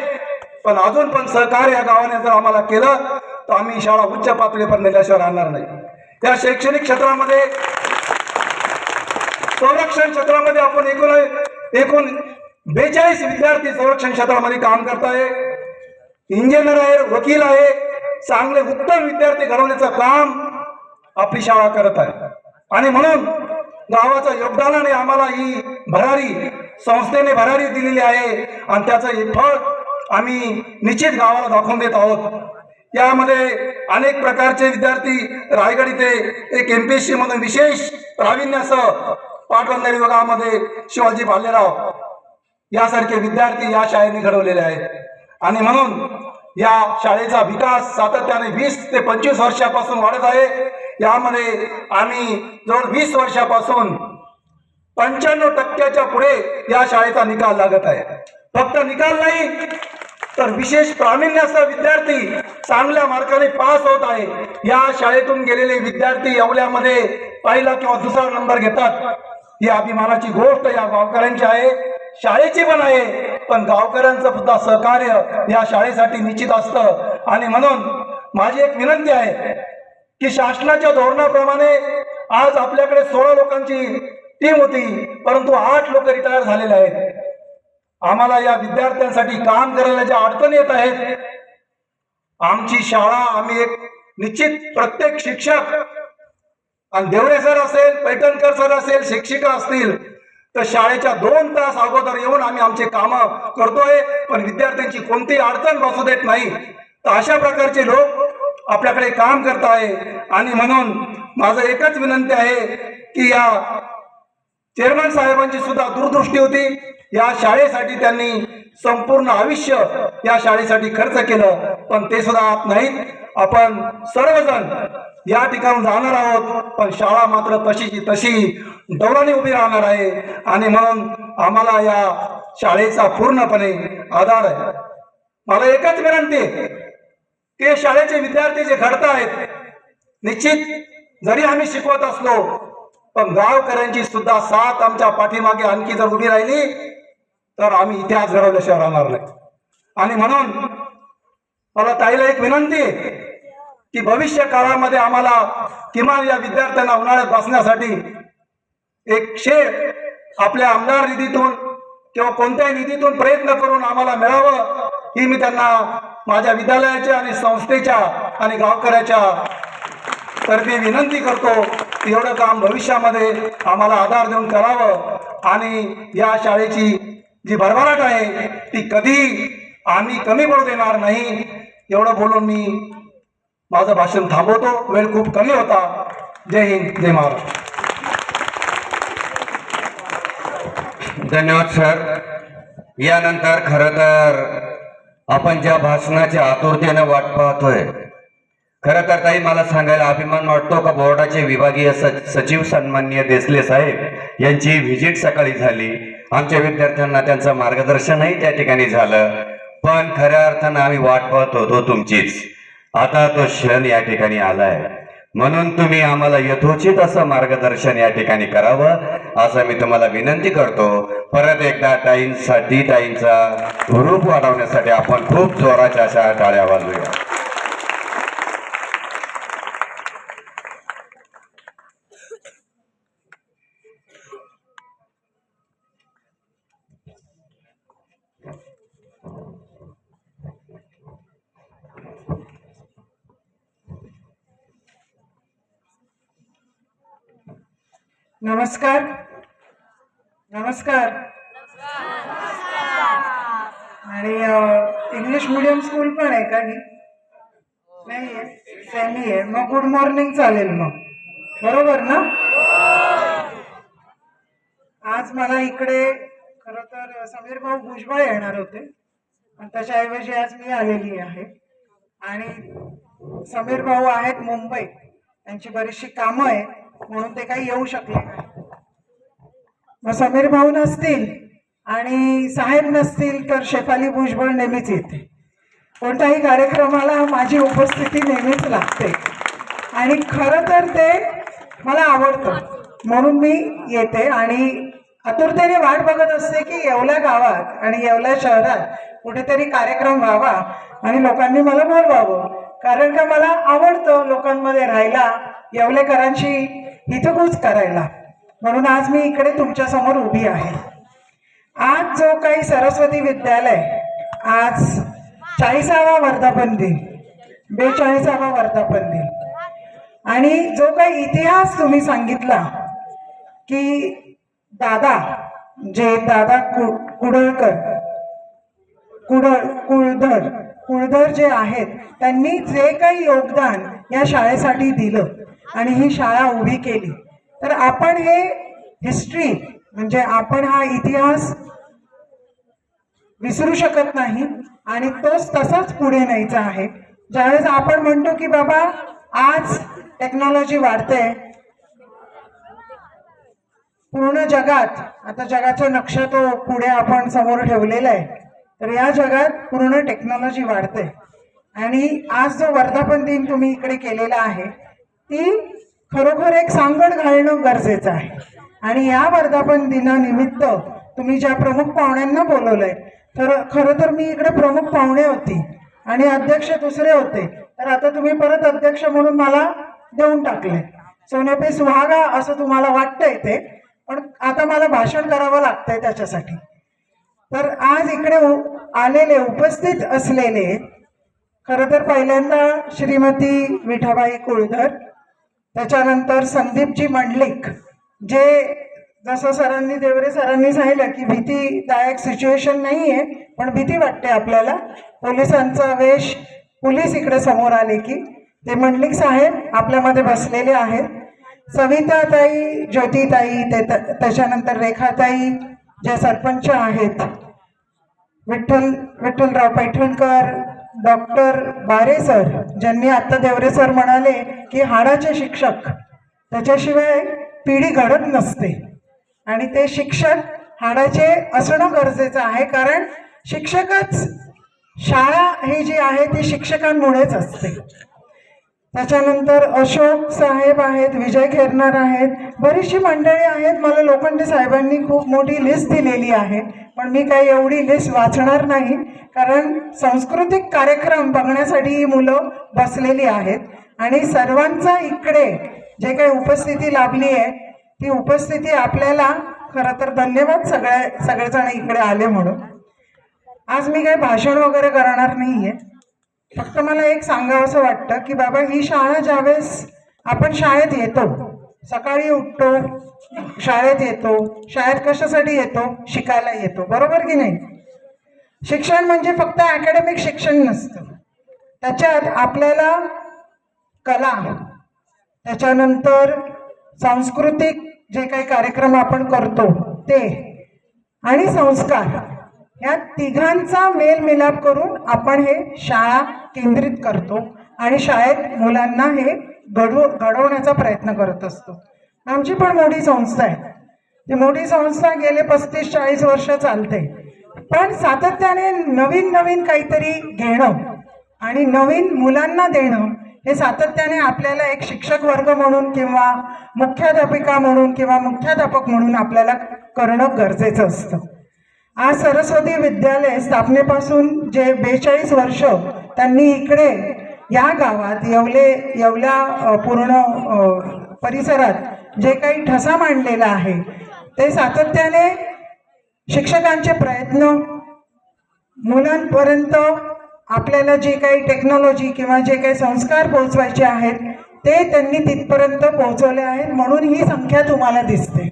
पण अजून पण सहकार्य या गावाने जर आम्हाला केलं तर आम्ही शाळा उच्च पातळीपर्यंत नेल्याशिवाय राहणार नाही. त्या शैक्षणिक क्षेत्रामध्ये, संरक्षण क्षेत्रामध्ये आपण एकूण 42 विद्यार्थी संरक्षण क्षेत्रामध्ये काम करताय. इंजिनियर आहे, वकील आहे, चांगले उत्तम विद्यार्थी घडवण्याचं काम आपली शाळा करत आहे. आणि म्हणून गावाच्या योगदानाने आम्हाला ही भरारी, संस्थेने भरारी दिलेली आहे. आणि त्याचं हे फळ आम्ही निश्चित गावाला दाखवून देत आहोत. यामध्ये अनेक प्रकारचे विद्यार्थी रायगड इथे एक MPSC मधून विशेष प्रावीण्यासह पाटबंधारे विभागामध्ये शिवाजी भालेराव यासारखे विद्यार्थी या शाळेने घडवलेले आहेत. आणि म्हणून या शाळेचा विकास सातत्याने 20 ते 25 वर्षापासून वाढत आहे. यामध्ये आम्ही जवळ 20 वर्षापासून 95% पुढे या शाळेचा निकाल लागत आहे. फक्त निकाल नाही तर विशेष प्रावीण्यासह विद्यार्थी चांगल्या मार्काने पास होत आहे. या शाळेतून गेलेले विद्यार्थी येवल्यामध्ये पहिला किंवा दुसरा नंबर घेतात. ही अभिमानाची गोष्ट या गावकऱ्यांची आहे, शाळेची पण आहे, पण गावकऱ्यांचं सुद्धा सहकार्य या शाळेसाठी निश्चित असतं. आणि म्हणून माझी एक विनंती आहे की शासनाच्या धोरणाप्रमाणे आज आपल्याकडे 16 लोकांची टीम होती, परंतु 8 लोक रिटायर झालेले आहेत. आम्हाला या विद्यार्थ्यांसाठी काम करायला ज्या अडचणी येत आहेत, आमची शाळा आम्ही एक निश्चित प्रत्येक शिक्षक आणि देवरे सर असेल, पैठणकर सर असेल, शिक्षिका असतील तर शाळेच्या 2 तास अगोदर येऊन आम्ही आमचे काम करतोय, पण विद्यार्थ्यांची कोणतीही अडचण बसू देत नाही. तर अशा प्रकारचे लोक आपल्याकडे काम करत आहे. आणि म्हणून माझं एकच विनंती आहे की या चेअरमन साहेबांची सुद्धा दूरदृष्टी होती. या शाळेसाठी त्यांनी संपूर्ण आयुष्य या शाळेसाठी खर्च केलं, पण ते सुद्धा आप नाहीत. आपण सर्वजण या ठिकाणी जाणार आहोत, पण शाळा मात्र तशीची तशी डौलाने उभी राहणार आहे. आणि म्हणून आम्हाला या शाळेचा पूर्णपणे आधार आहे. मला एकच विनंती आहे की शाळेचे विद्यार्थी जे घडत आहेत, निश्चित जरी आम्ही शिकवत असलो पण गावकऱ्यांची सुद्धा साथ आमच्या पाठीमागे आणखी जर उभी राहिली तर आम्ही इतिहास घडवल्याशिवाय राहणार नाही. आणि म्हणून मला ताईला एक विनंती आहे की भविष्य काळामध्ये आम्हाला किमान या विद्यार्थ्यांना उन्हाळ्यात बसण्यासाठी एक शेड आपल्या आमदार निधीतून किंवा कोणत्याही निधीतून प्रयत्न करून आम्हाला मिळावं, ही मी त्यांना माझ्या विद्यालयाच्या आणि संस्थेच्या आणि गावकऱ्याच्या तर्फे विनंती करतो. एवढं काम भविष्यामध्ये आम्हाला आधार देऊन करावं. आणि या शाळेची जी भरभराट आहे ती कधी आम्ही कमी पडू देणार नाही. एवढं बोलून मी माझं भाषण थांबवतो. वेळ खूप कमी होता. जय हिंद, जय महाराष्ट्र. धन्यवाद सर. यानंतर खरं तर आपण ज्या भाषणाच्या आतुरतेने वाट पाहतोय, खरं तर ताई मला सांगायला अभिमान वाटतो का बोर्डाचे विभागीय सचिव सन्माननीय देसले साहेब यांची व्हिजिट सकाळी झाली. आमच्या विद्यार्थ्यांना त्यांचं मार्गदर्शनही त्या ठिकाणी झालं. पण खऱ्या अर्थानं आम्ही वाट पाहत होतो तुमचीच. आता तो क्षण या ठिकाणी आलाय, म्हणून तुम्ही आम्हाला यथोचित असं मार्गदर्शन या ठिकाणी करावं असं मी तुम्हाला विनंती करतो. परत एकदा ताईंचा हुरूप वाढवण्यासाठी आपण खूप जोराच्या अशा टाळ्या वाजवूया. नमस्कार. नमस्कार. आणि इंग्लिश मीडियम स्कूल पण आहे का? नाही आहे, सेमी आहे. मग गुड मॉर्निंग चालेल मग, बरोबर ना? आज मला इकडे खरं तर समीर भाऊ भुजबळ येणार होते, पण त्याच्याऐवजी आज मी आलेली आहे. आणि समीर भाऊ आहेत मुंबई, त्यांची बरीचशी कामं आहेत म्हणून ते काही येऊ शकले नाही. मग समीर भाऊ नसतील आणि साहेब नसतील तर शेफाली भुजबळ नेहमीच येते. कोणत्याही कार्यक्रमाला माझी उपस्थिती नेहमीच लागते आणि खरं तर ते मला आवडतं म्हणून मी येते. आणि आतुरतेने वाट बघत असते की येवला गावात आणि येवला शहरात कुठेतरी कार्यक्रम व्हावा आणि लोकांनी मला बोलवावं, कारण का मला आवडतं लोकांमध्ये राहायला, येवलेकरांशी हितगुज करायला. म्हणून आज मी इकडे तुमच्या समोर उभी आहे. आज जो काही सरस्वती विद्यालय आज 40वा वर्धापन दिन, 42वा वर्धापन दिन, आणि जो काही इतिहास तुम्ही सांगितला की दादा कुडळकर कुळधर जे आहेत त्यांनी जे काही योगदान या शाळेसाठी दिलं आणि ही शाळा उभी केली, तर आपण हे हिस्ट्री म्हणजे आपण हा इतिहास विसरू शकत नाही आणि तोच तसाच पुढे न्यायचा आहे. ज्यावेळेस आपण म्हणतो की बाबा आज टेक्नॉलॉजी वाढते पूर्ण जगात, आता जगाचा नक्शा तो पुढे आपण समोर ठेवलेला आहे, तर या जगात पूर्ण टेक्नॉलॉजी वाढते आणि आज जो वर्धापन दिन तुम्ही इकडे केलेला आहे ती खरोखर एक सांगड घालणं गरजेचं आहे. आणि या वर्धापन दिनानिमित्त तुम्ही ज्या प्रमुख पाहुण्यांना बोलवलंय, तर खरं तर मी इकडे प्रमुख पाहुणे होती आणि अध्यक्ष दुसरे होते, तर आता तुम्ही परत अध्यक्ष म्हणून मला देऊन टाकले. सोनेपे सुहागा असं तुम्हाला वाटतंय ते, पण आता मला भाषण करावं लागतंय त्याच्यासाठी. तर आज इकडे आलेले उपस्थित असलेले खरं तर पहिल्यांदा श्रीमती विठाबाई कुळधर, त्याच्यानंतर संदीपजी मंडलिक, जे जसं सरांनी देवरे सरांनी सांगितलं की भीतीदायक सिच्युएशन नाहीये, पण भीती वाटते आपल्याला. पोलिसांचा वेश, पोलीस इकडे समोर आले की ते मंडलिक साहेब आपल्यामध्ये बसलेले आहेत. सविताताई, ज्योतिताई, त्याच्यानंतर रेखाताई जे सरपंच आहेत, विठ्ठलराव पैठणकर, डॉक्टर बारे सर, ज्यांनी आता देवरे सर म्हणाले की हाडाचे शिक्षक, त्याच्याशिवाय पिढी घडत नसते आणि ते शिक्षक हाडाचे असणं गरजेचं आहे, कारण शिक्षकच, शाळा ही जी आहे ती शिक्षकांमुळेच असते. त्याच्यानंतर अशोक साहेब आहेत, विजय खेरणार आहेत, बरीचशी मंडळी आहेत. मला लोखंडे साहेबांनी खूप मोठी लिस्ट दिलेली आहे, पण मी काही एवढी लिस्ट वाचणार नाही, कारण सांस्कृतिक कार्यक्रम बघण्यासाठी ही मुलं बसलेली आहेत आणि सर्वांचा इकडे जे काही उपस्थिती लाभली आहे ती उपस्थिती आपल्याला खरं तर धन्यवाद सगळेजण इकडे आले म्हणून. आज मी काही भाषण वगैरे करणार नाहीये, फक्त मला एक सांगावं असं वाटतं की बाबा ही शाळा ज्यावेळेस आपण शाळेत येतो, सकाळी उठतो, शाळेत येतो, शाळेत कशासाठी येतो? शिकायला येतो, बरोबर की नाही? शिक्षण म्हणजे फक्त अकॅडमिक शिक्षण नसतं, त्याच्यात आपल्याला कला, त्याच्यानंतर सांस्कृतिक जे काही कार्यक्रम आपण करतो ते आणि संस्कार, या तिघांचा मेलमिलाप करून आपण हे शाळा केंद्रित करतो आणि शाळेत मुलांना हे घडवण्याचा प्रयत्न करत असतो. आमची पण मोठी संस्था आहे, ती मोठी संस्था गेले 35-40 वर्ष चालते, पण सातत्याने नवीन नवीन काहीतरी घेणं आणि नवीन मुलांना देणं हे सातत्याने आपल्याला एक शिक्षक वर्ग म्हणून किंवा मुख्याध्यापिका म्हणून किंवा मुख्याध्यापक म्हणून आपल्याला करणं गरजेचं असतं. आज सरस्वती विद्यालय स्थापनेपासून जे 42 वर्ष त्यांनी इकडे या गावात येवल्या पूर्ण परिसरात जे काही ठसा मांडलेला आहे ते सातत्याने शिक्षकांचे प्रयत्न, मुलांपर्यंत आपल्याला जे काही टेक्नॉलॉजी किंवा जे काही संस्कार पोहोचवायचे आहेत ते त्यांनी तिथपर्यंत पोहोचवले आहेत, म्हणून ही संख्या तुम्हाला दिसते.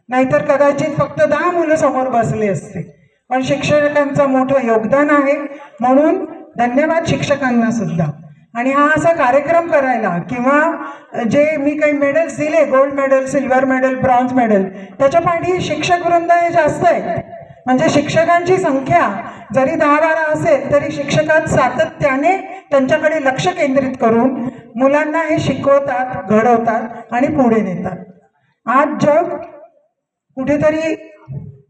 नाहीतर कदाचित फक्त 10 मुलं समोर बसले असते, पण शिक्षकांचं मोठं योगदान आहे, म्हणून धन्यवाद शिक्षकांना सुद्धा. आणि हा असा कार्यक्रम करायला किंवा जे मी काही मेडल्स दिले, gold medal, silver medal, bronze medal, त्याच्या पाठी शिक्षक वृंद हे जास्त आहे. म्हणजे शिक्षकांची संख्या जरी 10-12 असेल तरी शिक्षकात सातत्याने त्यांच्याकडे लक्ष केंद्रित करून मुलांना हे शिकवतात, घडवतात आणि पुढे नेतात. आज जग कुठेतरी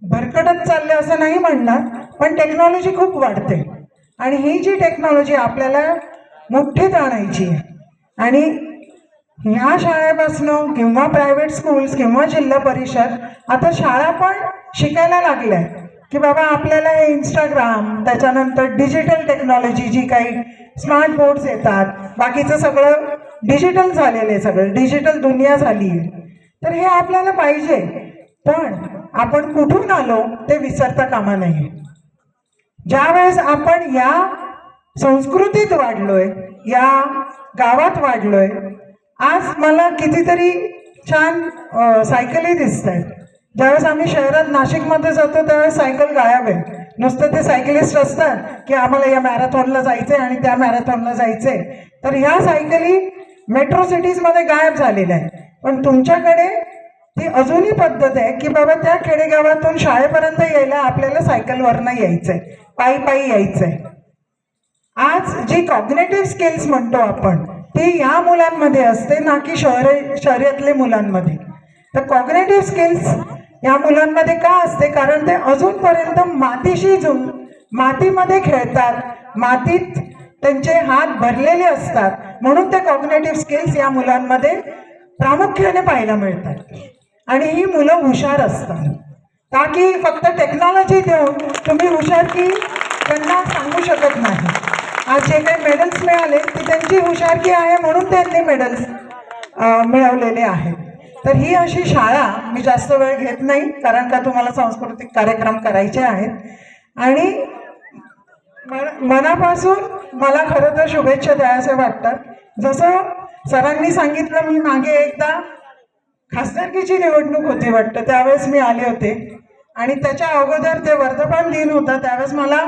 भरकटत चालले असं नाही म्हणणार, पण टेक्नॉलॉजी खूप वाढते आणि ही जी टेक्नॉलॉजी आपल्याला मुठीत आणायची आहे आणि ह्या शाळेपासनं किंवा प्रायव्हेट स्कूल्स किंवा जिल्हा परिषद आता शाळा पण शिकायला लागल्या की बाबा आपल्याला हे इंस्टाग्राम, त्याच्यानंतर डिजिटल टेक्नॉलॉजी जी काही स्मार्ट बोर्ड्स येतात, बाकीचं सगळं डिजिटल झालेलं आहे, सगळं डिजिटल दुनिया झाली आहे. तर हे आपल्याला पाहिजे, पण आपण कुठून आलो ते विसरता कामा नये. ज्यावेळेस आपण या संस्कृतीत वाढलोय, या गावात वाढलोय, आज मला कितीतरी छान सायकली दिसत आहेत. ज्यावेळेस आम्ही शहरात नाशिकमध्ये जातो त्यावेळेस सायकल गायब आहे, नुसतं ते सायकलिस्ट असतात की आम्हाला या मॅरेथॉनला जायचंय आणि त्या मॅरेथॉनला जायचंय. तर ह्या सायकली मेट्रो सिटीजमध्ये गायब झालेल्या आहेत. पण तुमच्याकडे ती अजूनही पद्धत आहे की बाबा त्या खेडेगावातून शाळेपर्यंत यायला आपल्याला सायकलवरनं यायचंय, पायी पायी यायचंय. आज जी कॉग्नेटिव्ह स्किल्स म्हणतो आपण ती ह्या मुलांमध्ये असते, ना की शहरातल्या मुलांमध्ये. तर कॉग्नेटिव्ह स्किल्स या मुलांमध्ये का असते? कारण ते अजूनपर्यंत मातीशी मातीमध्ये खेळतात, मातीत त्यांचे हात भरलेले असतात, म्हणून ते कॉग्नेटिव्ह स्किल्स या मुलांमध्ये प्रामुख्याने पाहायला मिळतात. आणि ही मुलं हुशार असतात. का की फक्त टेक्नॉलॉजी देऊन तुम्ही हुशार की त्यांना सांगू शकत नाही. आज जे काही मेडल्स मिळाले ती त्यांची हुशारकी आहे म्हणून त्यांनी मेडल्स मिळवलेले आहेत. तर ही अशी शाळा, मी जास्त वेळ घेत नाही कारण का तुम्हाला सांस्कृतिक कार्यक्रम करायचे आहेत. आणि मनापासून मला खरं तर शुभेच्छा द्यायचं वाटतं. जसं सरांनी सांगितलं, मी मागे एकदा खासदारकीची निवडणूक होती वाटतं, त्यावेळेस मी आले होते आणि त्याच्या अगोदर ते वर्धमान दिन होता, त्यावेळेस मला